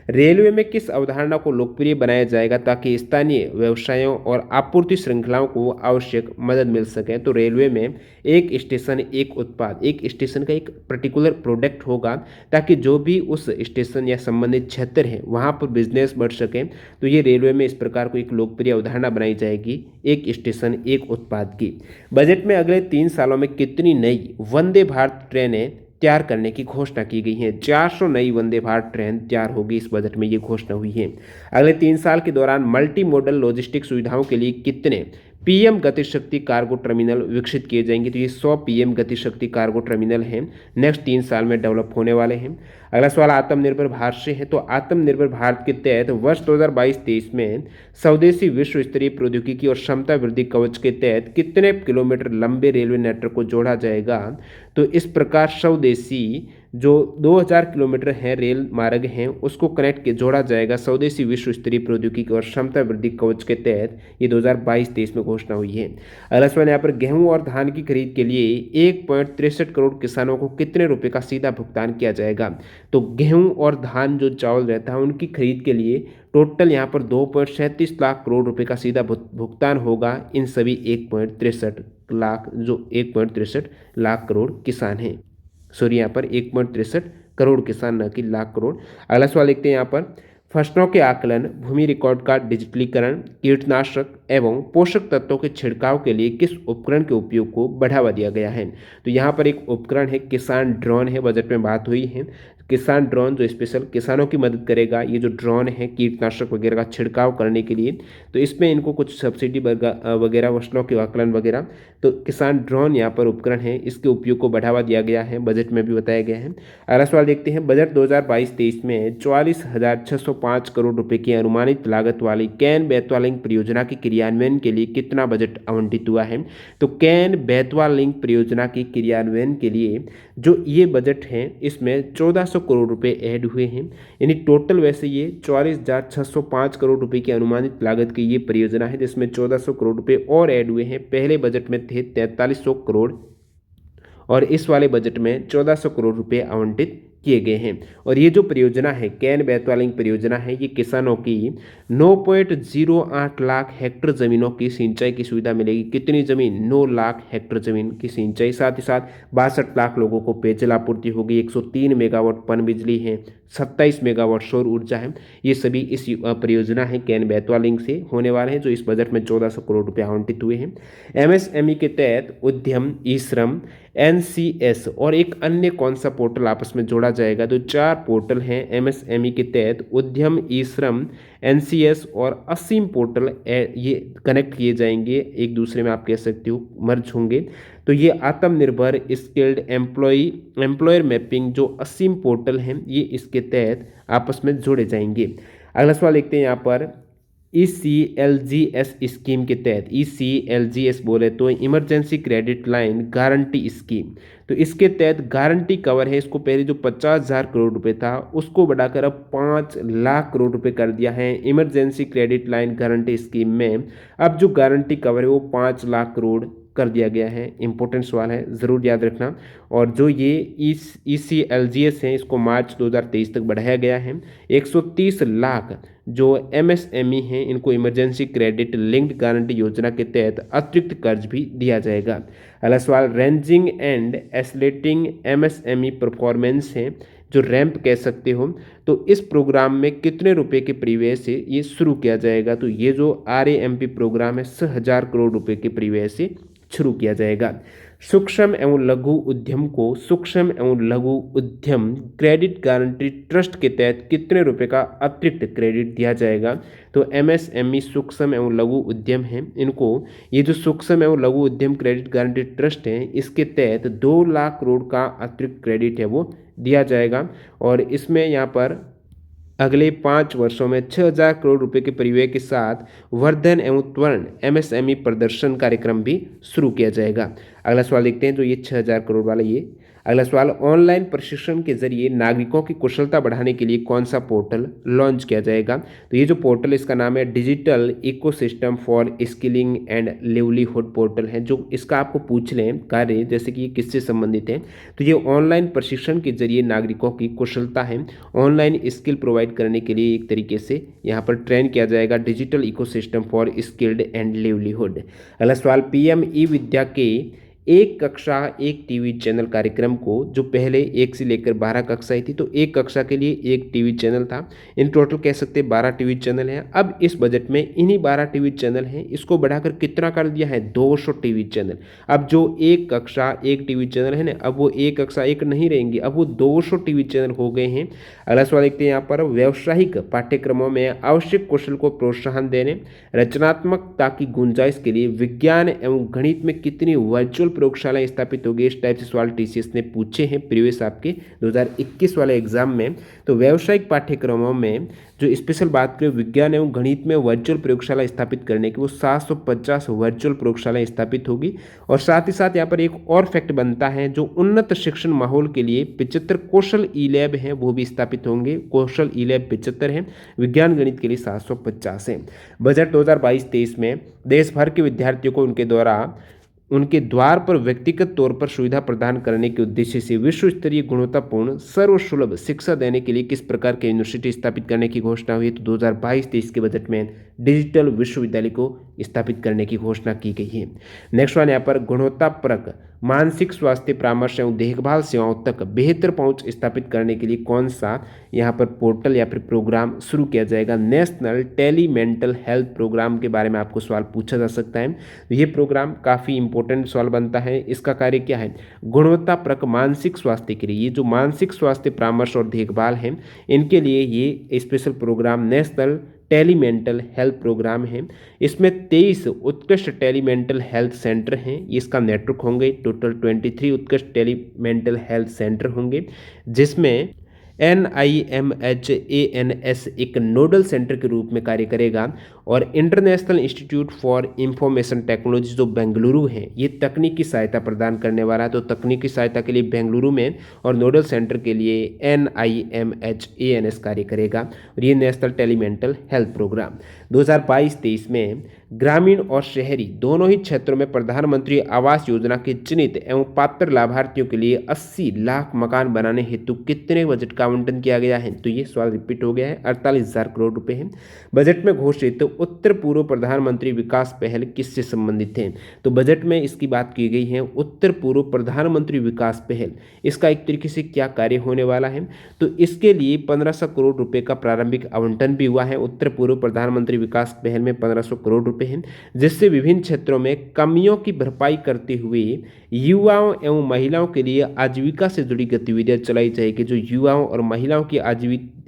रेलवे में किस अवधारणा को लोकप्रिय बनाया जाएगा ताकि स्थानीय व्यवसायों और आपूर्ति श्रृंखलाओं को आवश्यक मदद मिल सके? तो रेलवे में एक स्टेशन एक उत्पाद, एक स्टेशन का एक पर्टिकुलर प्रोडक्ट होगा ताकि जो भी उस स्टेशन या संबंधित क्षेत्र है वहाँ पर बिजनेस बढ़ सके। तो ये रेलवे में इस प्रकार को एक लोकप्रिय अवधारणा बनाई जाएगी, एक स्टेशन एक उत्पाद की। बजट में अगले 3 सालों में कितनी नई वंदे भारत ट्रेनें तैयार करने की घोषणा की गई है? 400 नई वंदे भारत ट्रेन तैयार होगी, इस बजट में ये घोषणा हुई है। अगले 3 साल के दौरान मल्टी मॉडल लॉजिस्टिक सुविधाओं के लिए कितने पीएम गतिशक्ति कार्गो टर्मिनल विकसित किए जाएंगे? तो ये 100 पीएम गतिशक्ति कार्गो टर्मिनल हैं, नेक्स्ट 3 साल में डेवलप होने वाले हैं। अगला सवाल आत्मनिर्भर भारत से है। तो आत्मनिर्भर भारत के तहत वर्ष 2022-23 में स्वदेशी विश्व स्तरीय प्रौद्योगिकी और क्षमता वृद्धि कवच के तहत कितने किलोमीटर लंबे रेलवे नेटवर्क को जोड़ा जाएगा? तो इस प्रकार स्वदेशी जो 2000 किलोमीटर है रेल मार्ग हैं उसको कनेक्ट के जोड़ा जाएगा स्वदेशी विश्व स्तरीय प्रौद्योगिकी और क्षमता वृद्धि कवच के तहत। ये 2022-23 में घोषणा हुई है। अगला सवाल यहाँ पर गेहूं और धान की खरीद के लिए 1.63 करोड़ किसानों को कितने रुपए का सीधा भुगतान किया जाएगा। तो गेहूं और धान जो चावल रहता है उनकी खरीद के लिए टोटल यहाँ पर 2.37 लाख करोड़ रुपए का सीधा भुगतान होगा इन सभी 1.63 लाख जो 1.63 लाख करोड़ किसान हैं। सॉरी, यहाँ पर 1.63 करोड़ किसान, न कि लाख करोड़। अगला सवाल देखते हैं यहाँ पर फसलों के आकलन, भूमि रिकॉर्ड का डिजिटलीकरण, कीटनाशक एवं पोषक तत्वों के छिड़काव के लिए किस उपकरण के उपयोग को बढ़ावा दिया गया है। तो यहाँ पर एक उपकरण है किसान ड्रोन है, बजट में बात हुई है। किसान ड्रोन जो स्पेशल किसानों की मदद करेगा, ये जो ड्रोन है कीटनाशक वगैरह का छिड़काव करने के लिए, तो इसमें इनको कुछ सब्सिडी वगैरह फसलों के आकलन वगैरह, तो किसान ड्रोन यहाँ पर उपकरण है, इसके उपयोग को बढ़ावा दिया गया है, बजट में भी बताया गया है। अगला सवाल देखते हैं बजट 2022-23 में 44,605 करोड़ रुपए की अनुमानित लागत वाली कैन बेतवा लिंक परियोजना के क्रियान्वयन के लिए कितना बजट आवंटित हुआ है। तो कैन बेतवा लिंक परियोजना के क्रियान्वयन के लिए जो ये बजट है इसमें 1400 करोड़ रुपए ऐड हुए हैं, यानी टोटल वैसे ये 44,605 करोड़ रुपए की अनुमानित लागत की ये परियोजना है जिसमें 1400 करोड़ रुपए और ऐड हुए हैं। पहले बजट में थे 4300 करोड़ और इस वाले बजट में 1400 करोड़ रुपए आवंटित किए गए हैं। और ये जो परियोजना है कैन बेतवा लिंक परियोजना है, ये किसानों की 9.08 लाख हेक्टेयर जमीनों की सिंचाई की सुविधा मिलेगी। कितनी जमीन? 9 लाख हेक्टेयर जमीन की सिंचाई, साथ ही साथ 62 लाख लोगों को पेयजल आपूर्ति होगी। 103 मेगावाट पन बिजली है, 27 मेगावाट सौर ऊर्जा है। ये सभी इस परियोजना है कैन बेतवा लिंक से होने वाले हैं जो इस बजट में 1400 करोड़ रुपए आवंटित हुए हैं। एमएसएमई के तहत उद्यम, ई श्रम, एनसीएस और एक अन्य कौन सा पोर्टल आपस में जोड़ा जाएगा। तो 4 पोर्टल हैं एमएसएमई के तहत, उद्यम, ई श्रम, एनसीएस और असीम पोर्टल ये कनेक्ट किए जाएंगे एक दूसरे में, आप कह सकते हो मर्ज होंगे। तो ये आत्मनिर्भर स्किल्ड एम्प्लॉयर मैपिंग जो असीम पोर्टल हैं ये इसके तहत आपस में जोड़े जाएंगे। अगला सवाल देखते हैं यहाँ पर ECLGS स्कीम के तहत, ECLGS बोले तो emergency credit line guarantee scheme, तो इसके तहत गारंटी कवर है, इसको पहले जो 50,000 करोड़ रुपए था उसको बढ़ाकर अब 5 लाख करोड़ रुपए कर दिया है। Emergency credit line guarantee scheme में अब जो गारंटी कवर है वो 5 लाख करोड़ कर दिया गया है। इंपॉर्टेंट सवाल है, ज़रूर याद रखना। और जो ये ECLGS है इसको मार्च 2023 तक बढ़ाया गया है। 130 लाख जो MSME हैं इनको इमरजेंसी क्रेडिट लिंक्ड गारंटी योजना के तहत अतिरिक्त कर्ज भी दिया जाएगा। अगला सवाल रेंजिंग एंड एस्लेटिंग MSME परफॉर्मेंस है जो रैंप कह सकते हो, तो इस प्रोग्राम में कितने रुपए के परिव्यय से ये शुरू किया जाएगा। तो ये जो RAMP प्रोग्राम है 1000 करोड़ रुपए के परिव्यय से शुरू किया जाएगा। सूक्ष्म एवं लघु उद्यम को सूक्ष्म एवं लघु उद्यम क्रेडिट गारंटी ट्रस्ट के तहत कितने रुपए का अतिरिक्त क्रेडिट दिया जाएगा। तो MSME सूक्ष्म एवं लघु उद्यम है, इनको ये जो सूक्ष्म एवं लघु उद्यम क्रेडिट गारंटी ट्रस्ट है इसके तहत 2 लाख करोड़ का अतिरिक्त क्रेडिट है वो दिया जाएगा। और इसमें यहाँ पर अगले 5 वर्षों में 6000 करोड़ रुपए के परिव्यय के साथ वर्धन एवं त्वरण MSME प्रदर्शन कार्यक्रम भी शुरू किया जाएगा। अगला सवाल देखते हैं जो ये 6000 करोड़ वाला ये। अगला सवाल ऑनलाइन प्रशिक्षण के जरिए नागरिकों की कुशलता बढ़ाने के लिए कौन सा पोर्टल लॉन्च किया जाएगा। तो ये जो पोर्टल इसका नाम है digital ecosystem for skilling and livelihood portal है। जो इसका आपको पूछ लें कार्य जैसे कि ये किससे संबंधित है, तो ये ऑनलाइन प्रशिक्षण के जरिए नागरिकों की कुशलता है ऑनलाइन स्किल प्रोवाइड करने के लिए एक तरीके से यहाँ पर ट्रेन किया जाएगा digital ecosystem for skilled and livelihood. अगला सवाल PM ई विद्या के एक कक्षा एक टीवी चैनल कार्यक्रम को जो पहले 1 से लेकर 12 कक्षाएं थी, तो एक कक्षा के लिए एक टीवी चैनल था। इन टोटल कह सकते हैं 12 टीवी चैनल हैं। अब इस बजट में इन्हीं 12 टीवी चैनल हैं, इसको बढ़ाकर कितना कर दिया है 200 टीवी चैनल। अब जो एक कक्षा एक टीवी चैनल है ना, अब वो एक कक्षा एक नहीं रहेंगे, अब वो 200 टीवी चैनल हो गए हैं। अगला सवाल देखते हैं यहाँ पर व्यावसायिक पाठ्यक्रमों में आवश्यक कौशल को प्रोत्साहन देने रचनात्मकता की गुंजाइश के लिए विज्ञान एवं गणित में कितनी वर्चुअल प्रयोगशालाएं स्थापित होगी? इस टाइप से सवाल टीसीएस ने पूछे हैं प्रीवियस आपके 2021 वाले एग्जाम में। तो व्यावसायिक पाठ्यक्रमों में जो स्पेशल बात करें विज्ञान एवं गणित में वर्चुअल प्रयोगशाला स्थापित करने की, वो 750 वर्चुअल प्रयोगशालाएं स्थापित होगी। और साथ ही साथ यहाँ पर एक और फैक्ट बनता है, जो उन्नत शिक्षण माहौल के लिए 75 कौशल ई लैब हैं वो भी स्थापित होंगे। कौशल ई लैब 75 हैं, विज्ञान गणित के लिए 750 हैं। बजट 2022-23 में देश भर के विद्यार्थियों को उनके द्वार पर व्यक्तिगत तौर पर सुविधा प्रदान करने के उद्देश्य से विश्व स्तरीय गुणवत्तापूर्ण सर्वसुलभ शिक्षा देने के लिए किस प्रकार की यूनिवर्सिटी स्थापित करने की घोषणा हुई? तो 2022-23 के बजट में डिजिटल विश्वविद्यालय को स्थापित करने की घोषणा की गई है। नेक्स्ट वन यहाँ पर गुणवत्तापरक मानसिक स्वास्थ्य परामर्श एवं देखभाल सेवाओं तक बेहतर पहुंच स्थापित करने के लिए कौन सा यहाँ पर पोर्टल या फिर प्रोग्राम शुरू किया जाएगा? National tele mental health programme के बारे में आपको सवाल पूछा जा सकता है। तो ये प्रोग्राम काफ़ी इंपॉर्टेंट सवाल बनता है। इसका कार्य क्या है? गुणवत्तापरक मानसिक स्वास्थ्य के लिए, ये जो मानसिक स्वास्थ्य परामर्श और देखभाल है, इनके लिए ये special program national tele mental health program है। इसमें 23 उत्कृष्ट टेलीमेंटल हेल्थ सेंटर हैं, इसका नेटवर्क होंगे। टोटल 23 उत्कृष्ट टेलीमेंटल हेल्थ सेंटर होंगे, जिसमें NIMHANS एक नोडल सेंटर के रूप में कार्य करेगा। और international institute for information technology जो बेंगलुरु है, ये तकनीकी सहायता प्रदान करने वाला है। तो तकनीकी सहायता के लिए बेंगलुरु में और नोडल सेंटर के लिए NIMHANS कार्य करेगा। और ये नेशनल टेलीमेंटल हेल्थ प्रोग्राम 2022-23 में ग्रामीण और शहरी दोनों ही क्षेत्रों में प्रधानमंत्री आवास योजना के चिन्हित एवं पात्र लाभार्थियों के लिए 80 लाख मकान बनाने हेतु कितने बजट का आवंटन किया गया है? तो ये सवाल रिपीट हो गया है। 48,000 करोड़ रुपए है। बजट में घोषित उत्तर पूर्व प्रधानमंत्री विकास पहल किससे संबंधित है? तो बजट में इसकी बात की गई है, उत्तर पूर्व प्रधानमंत्री विकास पहल। इसका एक तरीके से क्या कार्य होने वाला है? तो इसके लिए 1500 करोड़ रुपए का प्रारंभिक आवंटन भी हुआ है। उत्तर पूर्व प्रधानमंत्री विकास पहल में 1500 करोड़ रुपए हैं, जिससे विभिन्न क्षेत्रों में कमियों की भरपाई करते हुए युवाओं एवं महिलाओं के लिए आजीविका से जुड़ी गतिविधियां चलाई जाएगी। जो युवाओं और महिलाओं की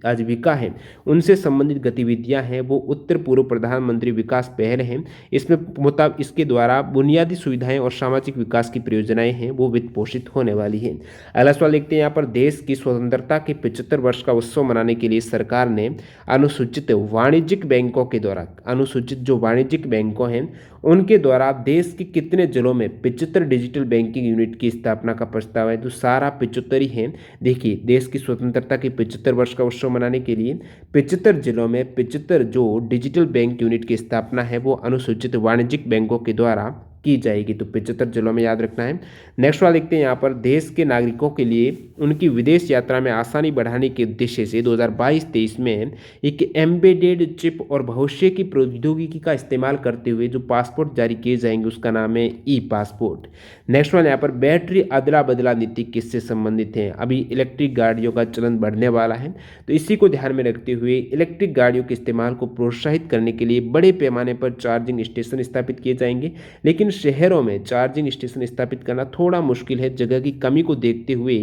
आजीविका है, उनसे संबंधित गतिविधियां हैं, वो उत्तर पूर्व प्रधानमंत्री विकास पहल है। इसके द्वारा बुनियादी सुविधाएं और सामाजिक विकास की परियोजनाएं हैं, वो वित्त पोषित होने वाली हैं। अगला सवाल देखते हैं। यहाँ पर देश की स्वतंत्रता के 75 वर्ष का उत्सव मनाने के लिए सरकार ने अनुसूचित वाणिज्यिक बैंकों के द्वारा, अनुसूचित जो वाणिज्यिक बैंकों हैं उनके द्वारा देश के कितने जिलों में 75 डिजिटल बैंकिंग यूनिट की स्थापना का प्रस्ताव है? तो सारा 75 ही है। देखिए, देश की स्वतंत्रता के 75 वर्ष का उत्सव मनाने के लिए 75 जिलों में 75 जो डिजिटल बैंक यूनिट की स्थापना है, वो अनुसूचित वाणिज्यिक बैंकों के द्वारा की जाएगी। तो 75 जिलों में याद रखना है। नेक्स्ट वाला देखते हैं। यहाँ पर देश के नागरिकों के लिए उनकी विदेश यात्रा में आसानी बढ़ाने के उद्देश्य से 2022-23 में एक एम्बेडेड चिप और भविष्य की प्रौद्योगिकी का इस्तेमाल करते हुए जो पासपोर्ट जारी किए जाएंगे, उसका नाम है ई पासपोर्ट। नेक्स्ट वाला यहाँ पर बैटरी अदला बदला नीति किससे संबंधित है? अभी इलेक्ट्रिक गाड़ियों का चलन बढ़ने वाला है, तो इसी को ध्यान में रखते हुए इलेक्ट्रिक गाड़ियों के इस्तेमाल को प्रोत्साहित करने के लिए बड़े पैमाने पर चार्जिंग स्टेशन स्थापित किए जाएंगे। लेकिन शहरों में चार्जिंग स्टेशन स्थापित करना थोड़ा मुश्किल है, जगह की कमी को देखते हुए।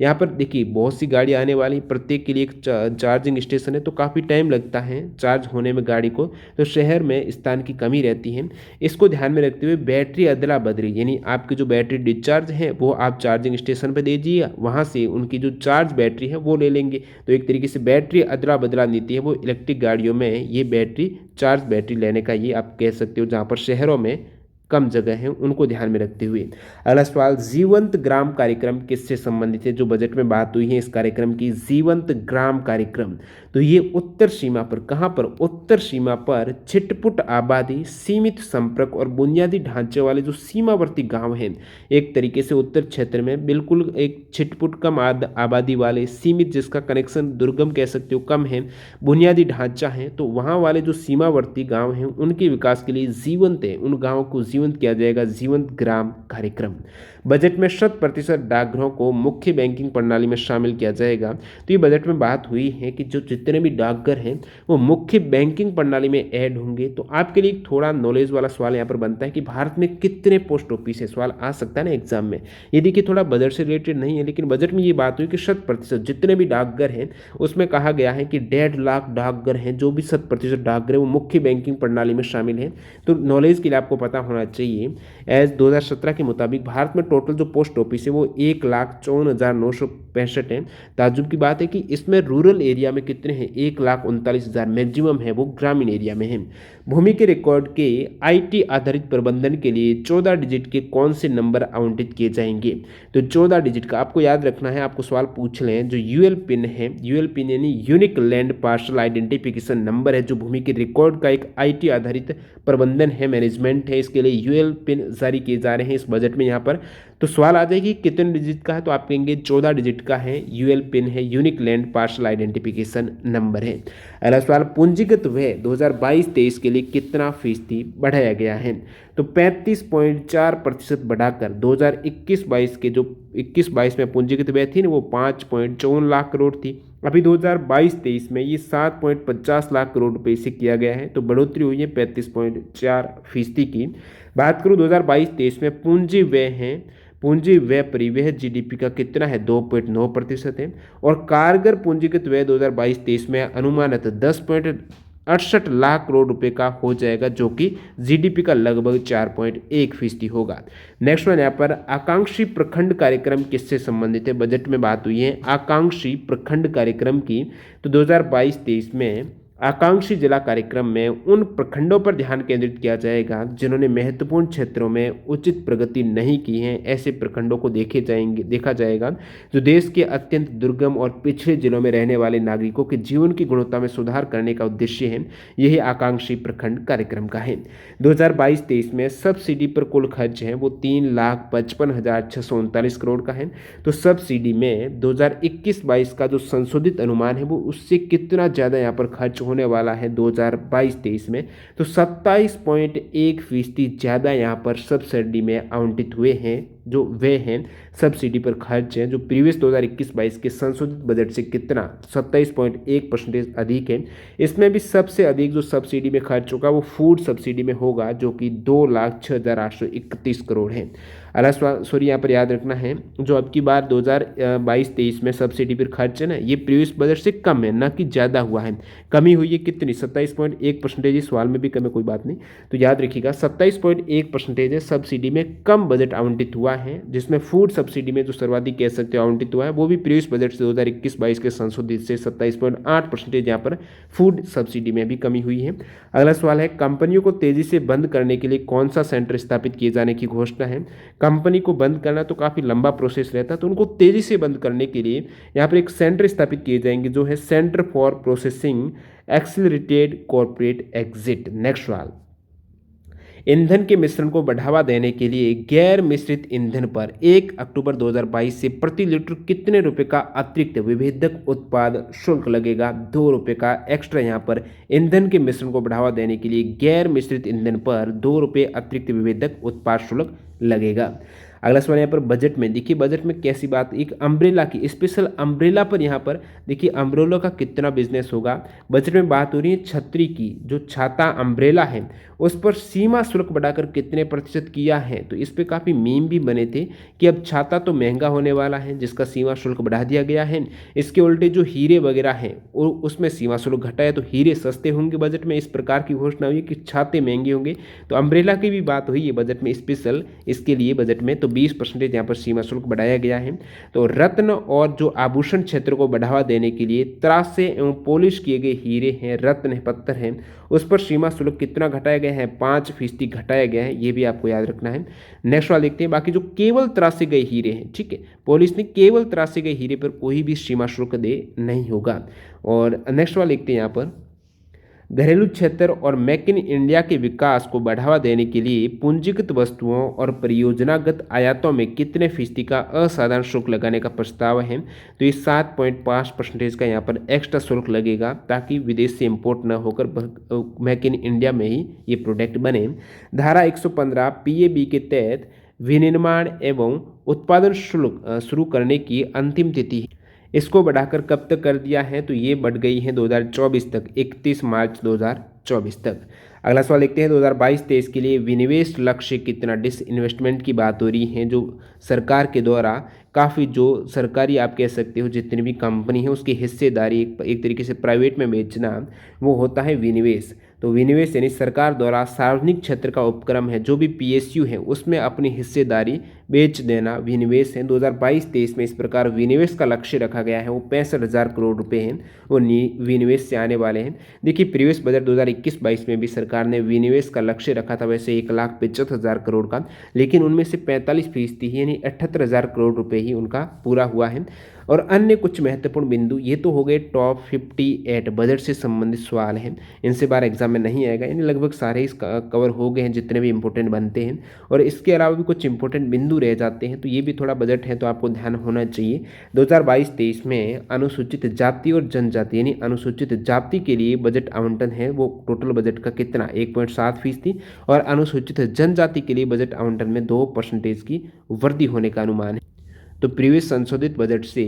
यहाँ पर देखिए, बहुत सी गाड़ी आने वाली, प्रत्येक के लिए एक चार्जिंग स्टेशन है, तो काफ़ी टाइम लगता है चार्ज होने में गाड़ी को, तो शहर में स्थान की कमी रहती है। इसको ध्यान में रखते हुए बैटरी अदला बदली, यानी आपकी जो बैटरी डिस्चार्ज है वो आप चार्जिंग स्टेशन पर दीजिए, वहाँ से उनकी जो चार्ज बैटरी है वो ले लेंगे। तो एक तरीके से बैटरी अदला बदला नीति है वो इलेक्ट्रिक गाड़ियों में ये बैटरी चार्ज बैटरी लेने का, ये आप कह सकते हो, जहाँ पर शहरों में कम जगह है उनको ध्यान में रखते हुए। अगला सवाल, जीवंत ग्राम कार्यक्रम किससे संबंधित है? जो बजट में बात हुई है इस कार्यक्रम की, जीवंत ग्राम कार्यक्रम, तो ये उत्तर सीमा पर, कहाँ पर? उत्तर सीमा पर छिटपुट आबादी, सीमित संपर्क और बुनियादी ढांचे वाले जो सीमावर्ती गांव हैं, एक तरीके से उत्तर क्षेत्र में बिल्कुल एक छिटपुट कम आबादी वाले, सीमित, जिसका कनेक्शन दुर्गम कह सकते हो, कम है, बुनियादी ढांचा है, तो वहाँ वाले जो सीमावर्ती गाँव हैं उनके विकास के लिए जीवंत है, उन गाँवों को जीवंत किया जाएगा, जीवंत ग्राम कार्यक्रम। बजट में 100% डाकघरों को मुख्य बैंकिंग प्रणाली में शामिल किया जाएगा। तो ये बजट में बात हुई है कि जो जितने भी डाकघर हैं वो मुख्य बैंकिंग प्रणाली में ऐड होंगे। तो आपके लिए थोड़ा नॉलेज वाला सवाल यहाँ पर बनता है कि भारत में कितने पोस्ट ऑफिस है, सवाल आ सकता है ना एग्जाम में। ये देखिए थोड़ा बजट से रिलेटेड नहीं है, लेकिन बजट में ये बात हुई कि 100% जितने भी डाकघर हैं उसमें कहा गया है कि 1.5 लाख डाकघर हैं, जो भी 100% डाकघर है वो मुख्य बैंकिंग प्रणाली में शामिल हैं। तो नॉलेज के लिए आपको पता होना होना चाहिए। एज 2017 के मुताबिक भारत में टोटल जो पोस्ट ऑफिस है वो 1,54,965 है। ताज्जुब की बात है कि इसमें रूरल एरिया में कितने हैं, 1,39,000 मैक्सिमम है वो ग्रामीण एरिया में है। भूमि के रिकॉर्ड के आईटी आधारित प्रबंधन के लिए 14 डिजिट के कौन से नंबर आवंटित किए जाएंगे। तो 14 डिजिट का आपको याद रखना है, आपको सवाल पूछ लें, जो यूएल पिन है, यूएल पिन यानी unique land parcel identification number है, जो भूमि के रिकॉर्ड का एक आईटी आधारित प्रबंधन है, मैनेजमेंट है, इसके लिए यूएल पिन जारी किए जा रहे हैं इस बजट में यहाँ पर। तो सवाल आ जाएगी कितने डिजिट का है, तो आप कहेंगे 14 डिजिट का है, यूएल पिन है, unique land parcel identification number है। अगला सवाल, पूंजीगत व्यय 2022-23 के लिए कितना फीसदी बढ़ाया गया है। तो 35.4% बढ़ाकर 2021-22 के जो 21-22 में पूंजीगत व्यय थी ना वो 5.54 लाख करोड़ थी। अभी 2022-23 में ये 7.50 लाख करोड़ रुपए से किया गया है, तो बढ़ोतरी हुई है 35.4% की। बात करूँ 2022-23 में पूंजी व्यय है, पूंजी व्यय परिव्यय जीडीपी का कितना है, 2.9% है। और कारगर पूंजीगत व्यय 2022-23 में अनुमानित 10.68 लाख करोड़ रुपए का हो जाएगा, जो कि जीडीपी का लगभग 4.1% होगा। नेक्स्ट वन यहाँ पर, आकांक्षी प्रखंड कार्यक्रम किससे संबंधित है, बजट में बात हुई है आकांक्षी प्रखंड कार्यक्रम की। तो 2022-23 में आकांक्षी जिला कार्यक्रम में उन प्रखंडों पर ध्यान केंद्रित किया जाएगा जिन्होंने महत्वपूर्ण क्षेत्रों में उचित प्रगति नहीं की है। ऐसे प्रखंडों को देखा जाएगा जो देश के अत्यंत दुर्गम और पिछड़े जिलों में रहने वाले नागरिकों के जीवन की गुणवत्ता में सुधार करने का उद्देश्य है। यही आकांक्षी प्रखंड कार्यक्रम का है। 2022-23 में सब्सिडी पर कुल खर्च है वो 3,55,639 करोड़ का है। तो सब्सिडी में 2021-22 का जो संशोधित अनुमान है वो उससे कितना ज़्यादा यहाँ पर खर्च होने वाला है 2022-23 में, तो 27.1% ज़्यादा यहाँ पर सब्सिडी में आवंटित हुए हैं। जो वे हैं सब्सिडी पर खर्च हैं जो प्रीवियस 2021-22 के संशोधित बजट से कितना 27.1% अधिक है। इसमें भी सबसे अधिक जो सब्सिडी में खर्च होगा वो फूड सब्सिडी में होगा, जो कि 2,06,831 करोड़ है। सॉरी यहाँ पर याद रखना है, जो अब की बार 2022-23 में सब्सिडी पर खर्च है ना, ये प्रीवियस बजट से कम है, ना कि ज़्यादा हुआ है। कमी हुई है कितनी, 27.1%। इस सवाल में भी कम है, कोई बात नहीं, तो याद रखिएगा 27.1% है सब्सिडी में कम बजट आवंटित हुआ है, जिसमें फूड सब्सिडी में जो सर्वाधिक कह सकते हो आवंटित हुआ है वो भी प्रीवियस बजट से 2021-22 के संशोधित से 27.8% यहाँ पर फूड सब्सिडी में भी कमी हुई है। अगला सवाल है, कंपनियों को तेजी से बंद करने के लिए कौन सा सेंटर स्थापित किए जाने की घोषणा है। कंपनी को बंद करना तो काफ़ी लंबा प्रोसेस रहता है, तो उनको तेजी से बंद करने के लिए यहाँ पर एक सेंटर स्थापित किए जाएंगे जो है centre for processing accelerated corporate exit. Next सवाल, ईंधन के मिश्रण को बढ़ावा देने के लिए गैर मिश्रित ईंधन पर 1 अक्टूबर 2022 से प्रति लीटर कितने रुपए का अतिरिक्त विभेदक उत्पाद शुल्क लगेगा। 2 रुपये का एक्स्ट्रा यहाँ पर ईंधन के मिश्रण को बढ़ावा देने के लिए गैर मिश्रित ईंधन पर 2 रुपये अतिरिक्त विभेदक उत्पाद शुल्क लगेगा। अगला सवाल यहाँ पर बजट में देखिए, बजट में कैसी बात, एक अम्ब्रेला की स्पेशल अम्ब्रेला पर यहाँ पर देखिए अम्ब्रेला का कितना बिजनेस होगा। बजट में बात हो रही है छतरी की, जो छाता अम्ब्रेला है उस पर सीमा शुल्क बढ़ाकर कितने प्रतिशत किया है। तो इस पर काफ़ी मीम भी बने थे कि अब छाता तो महंगा होने वाला है जिसका सीमा शुल्क बढ़ा दिया गया है। इसके उल्टे जो हीरे वगैरह हैं उसमें सीमा शुल्क घटाया तो हीरे सस्ते होंगे। बजट में इस प्रकार की घोषणा हुई कि छाते महंगे होंगे। तो अम्ब्रेला की भी बात हुई है बजट में स्पेशल इसके लिए बजट में, तो 20% यहाँ पर सीमा शुल्क बढ़ाया गया है। तो रत्न और जो आभूषण क्षेत्र को बढ़ावा देने के लिए त्रासे एवं पॉलिश किए गए हीरे हैं, रत्न पत्थर हैं, उस पर सीमा शुल्क कितना घटाया गया है, 5% घटाया गया है। ये भी आपको याद रखना है। नेक्स्ट वाला देखते हैं, बाकी जो केवल तरासे गए हीरे हैं, ठीक है, पुलिस ने केवल तरासे गए हीरे पर कोई भी सीमा शुल्क दे नहीं होगा। और नेक्स्ट वाला देखते हैं यहाँ पर, घरेलू क्षेत्र और मेक इन इंडिया के विकास को बढ़ावा देने के लिए पूंजीगत वस्तुओं और परियोजनागत आयातों में कितने फीसदी का असाधारण शुल्क लगाने का प्रस्ताव है। तो ये 7.5% का यहाँ पर एक्स्ट्रा शुल्क लगेगा ताकि विदेश से इंपोर्ट न होकर मेक इन इंडिया में ही ये प्रोडक्ट बने। धारा 115 PAB के तहत विनिर्माण एवं उत्पादन शुल्क शुरू करने की अंतिम तिथि इसको बढ़ाकर कब तक कर दिया है, तो ये बढ़ गई है 2024 तक, 31 मार्च 2024 तक। अगला सवाल देखते हैं, 2022-23 के लिए विनिवेश लक्ष्य कितना। डिसइन्वेस्टमेंट की बात हो रही है, जो सरकार के द्वारा काफ़ी जो सरकारी आप कह सकते हो जितनी भी कंपनी है उसकी हिस्सेदारी एक तरीके से प्राइवेट में बेचना, वो होता है विनिवेश। तो विनिवेश यानी सरकार द्वारा सार्वजनिक क्षेत्र का उपक्रम है, जो भी पीएसयू है उसमें अपनी हिस्सेदारी बेच देना विनिवेश है। 2022-23 में इस प्रकार विनिवेश का लक्ष्य रखा गया है, वो 65,000 करोड़ रुपए हैं, वो विनिवेश से आने वाले हैं। देखिए प्रीवियस बजट 2021-22 में भी सरकार ने विनिवेश का लक्ष्य रखा था वैसे 1,65,000 करोड़ का, लेकिन उनमें से 45% ही यानी 78,000 करोड़ रुपए ही उनका पूरा हुआ है। और अन्य कुछ महत्वपूर्ण बिंदु, ये तो हो गए टॉप 58 बजट से संबंधित सवाल हैं, इनसे बार एग्जाम में नहीं आएगा, यानी लगभग सारे ही कवर हो गए हैं जितने भी इंपॉर्टेंट बनते हैं। और इसके अलावा भी कुछ इंपॉर्टेंट बिंदु रह जाते हैं, तो ये भी थोड़ा बजट है तो आपको ध्यान होना चाहिए। 2022-23 में अनुसूचित जाति और जनजाति यानी अनुसूचित जाति के लिए बजट आवंटन है वो टोटल बजट का कितना 1.7%, और अनुसूचित जनजाति के लिए बजट आवंटन में 2% की वृद्धि होने का अनुमान है। तो प्रीवियस संशोधित बजट से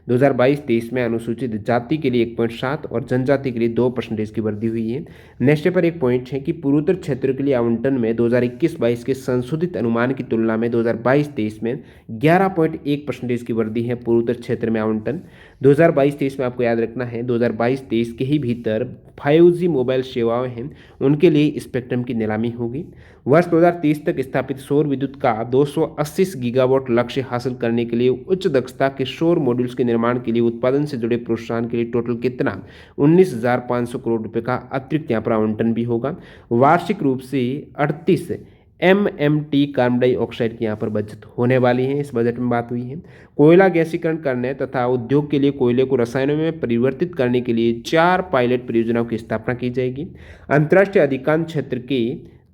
2022-23 में अनुसूचित जाति के लिए 1.7 और जनजाति के लिए 2% की वृद्धि हुई है। नेक्स्ट पर एक पॉइंट है कि पूर्वोत्तर क्षेत्र के लिए आवंटन में 2021-22 के संशोधित अनुमान की तुलना में 2022-23 में 11.1% की वृद्धि है पूर्वोत्तर क्षेत्र में आवंटन। 2022-23 में आपको याद रखना है 2022-23 के ही भीतर 5G मोबाइल सेवाएं हैं उनके लिए स्पेक्ट्रम की नीलामी होगी। वर्ष 2030 तक स्थापित सौर विद्युत का 280 गीगावाट लक्ष्य हासिल करने के लिए उच्च दक्षता के सौर मॉड्यूल्स के निर्माण के लिए उत्पादन से जुड़े प्रोत्साहन के लिए टोटल कितना 19,500 करोड़ रुपए का अतिरिक्त यहाँ पर आवंटन भी होगा। वार्षिक रूप से 38 MMT कार्बन डाइऑक्साइड की यहाँ पर बचत होने वाली है, इस बजट में बात हुई है। कोयला गैसीकरण करने तथा उद्योग के लिए कोयले को रसायनों में परिवर्तित करने के लिए 4 पायलट परियोजनाओं की स्थापना की जाएगी। अंतर्राष्ट्रीय अधिकांश क्षेत्र के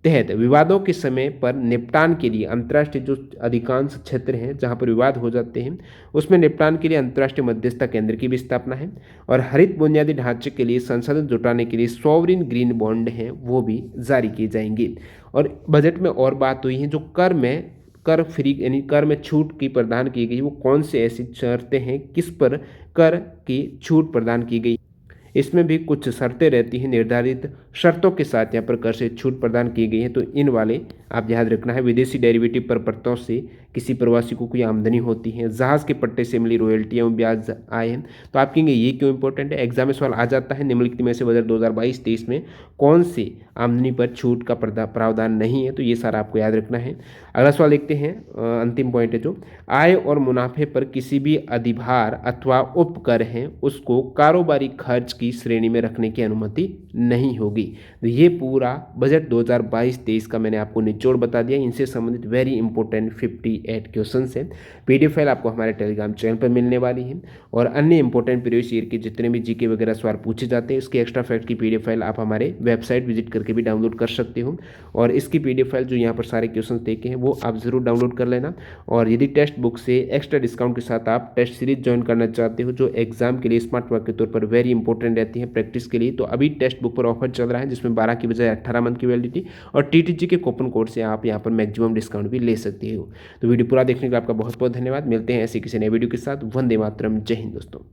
तहत विवादों के समय पर निपटान के लिए अंतर्राष्ट्रीय जो अधिकांश क्षेत्र हैं जहां पर विवाद हो जाते हैं उसमें निपटान के लिए अंतर्राष्ट्रीय मध्यस्थता केंद्र की भी स्थापना है। और हरित बुनियादी ढांचे के लिए संसाधन जुटाने के लिए सॉवरिन ग्रीन बॉन्ड हैं वो भी जारी किए जाएंगे। और बजट में और बात हुई है जो कर फ्री यानी कर में छूट की प्रदान की गई, वो कौन से ऐसी शर्तें हैं किस पर कर की छूट प्रदान की गई, इसमें भी कुछ शर्तें रहती हैं, निर्धारित शर्तों के साथ यहाँ पर कर से छूट प्रदान की गई है। तो इन वाले आप याद रखना है। विदेशी डेरिवेटिव पर पट्टों से किसी प्रवासी को कोई आमदनी होती है, जहाज़ के पट्टे से मिली रॉयल्टियाँ ब्याज आए हैं। तो आप कहेंगे ये क्यों इंपॉर्टेंट है, एग्जाम में सवाल आ जाता है निम्नलिखित में से बजट 2022-23 में कौन से आमदनी पर छूट का प्रावधान नहीं है, तो ये सारा आपको याद रखना है। अगला सवाल देखते हैं, अंतिम पॉइंट है जो आय और मुनाफे पर किसी भी अधिभार अथवा उपकर हैं उसको कारोबारी खर्च की श्रेणी में रखने की अनुमति नहीं होगी। तो ये पूरा बजट 2022-23 का मैंने आपको निचोड़ बता दिया। इनसे संबंधित वेरी इंपॉर्टेंट 58 क्वेश्चंस हैं। पीडीएफ फाइल आपको हमारे टेलीग्राम चैनल पर मिलने वाली है। और अन्य इंपॉर्टेंट प्रीवियस ईयर के जितने भी जीके वगैरह सवाल पूछे जाते हैं उसकी एक्स्ट्रा फैक्ट की पीडीएफ फाइल आप हमारे वेबसाइट विजिट करके भी डाउनलोड कर सकते हो। और इसकी पीडीएफ फाइल जो यहाँ पर सारे क्वेश्चन देखे हैं वो आप जरूर डाउनलोड कर लेना। और यदि टेक्स्ट बुक से एक्स्ट्रा डिस्काउंट के साथ आप टेस्ट सीरीज ज्वाइन करना चाहते हो जो एग्जाम के लिए स्मार्ट वर्क के तौर पर वेरी इंपॉर्टेंट रहती है प्रैक्टिस के लिए, तो अभी टेक्स्ट बुक पर ऑफर चल रहा है जिसमें 12 की बजाय 18 मंथ की वैलिडिटी और टीटीजी के कूपन कोड से आप यहाँ पर मैक्सिमम डिस्काउंट भी ले सकते हो। तो वीडियो पूरा देखने के लिए आपका बहुत बहुत धन्यवाद। मिलते हैं ऐसे किसी नए वीडियो के साथ। वंदे मातरम, जय हिंद दोस्तों।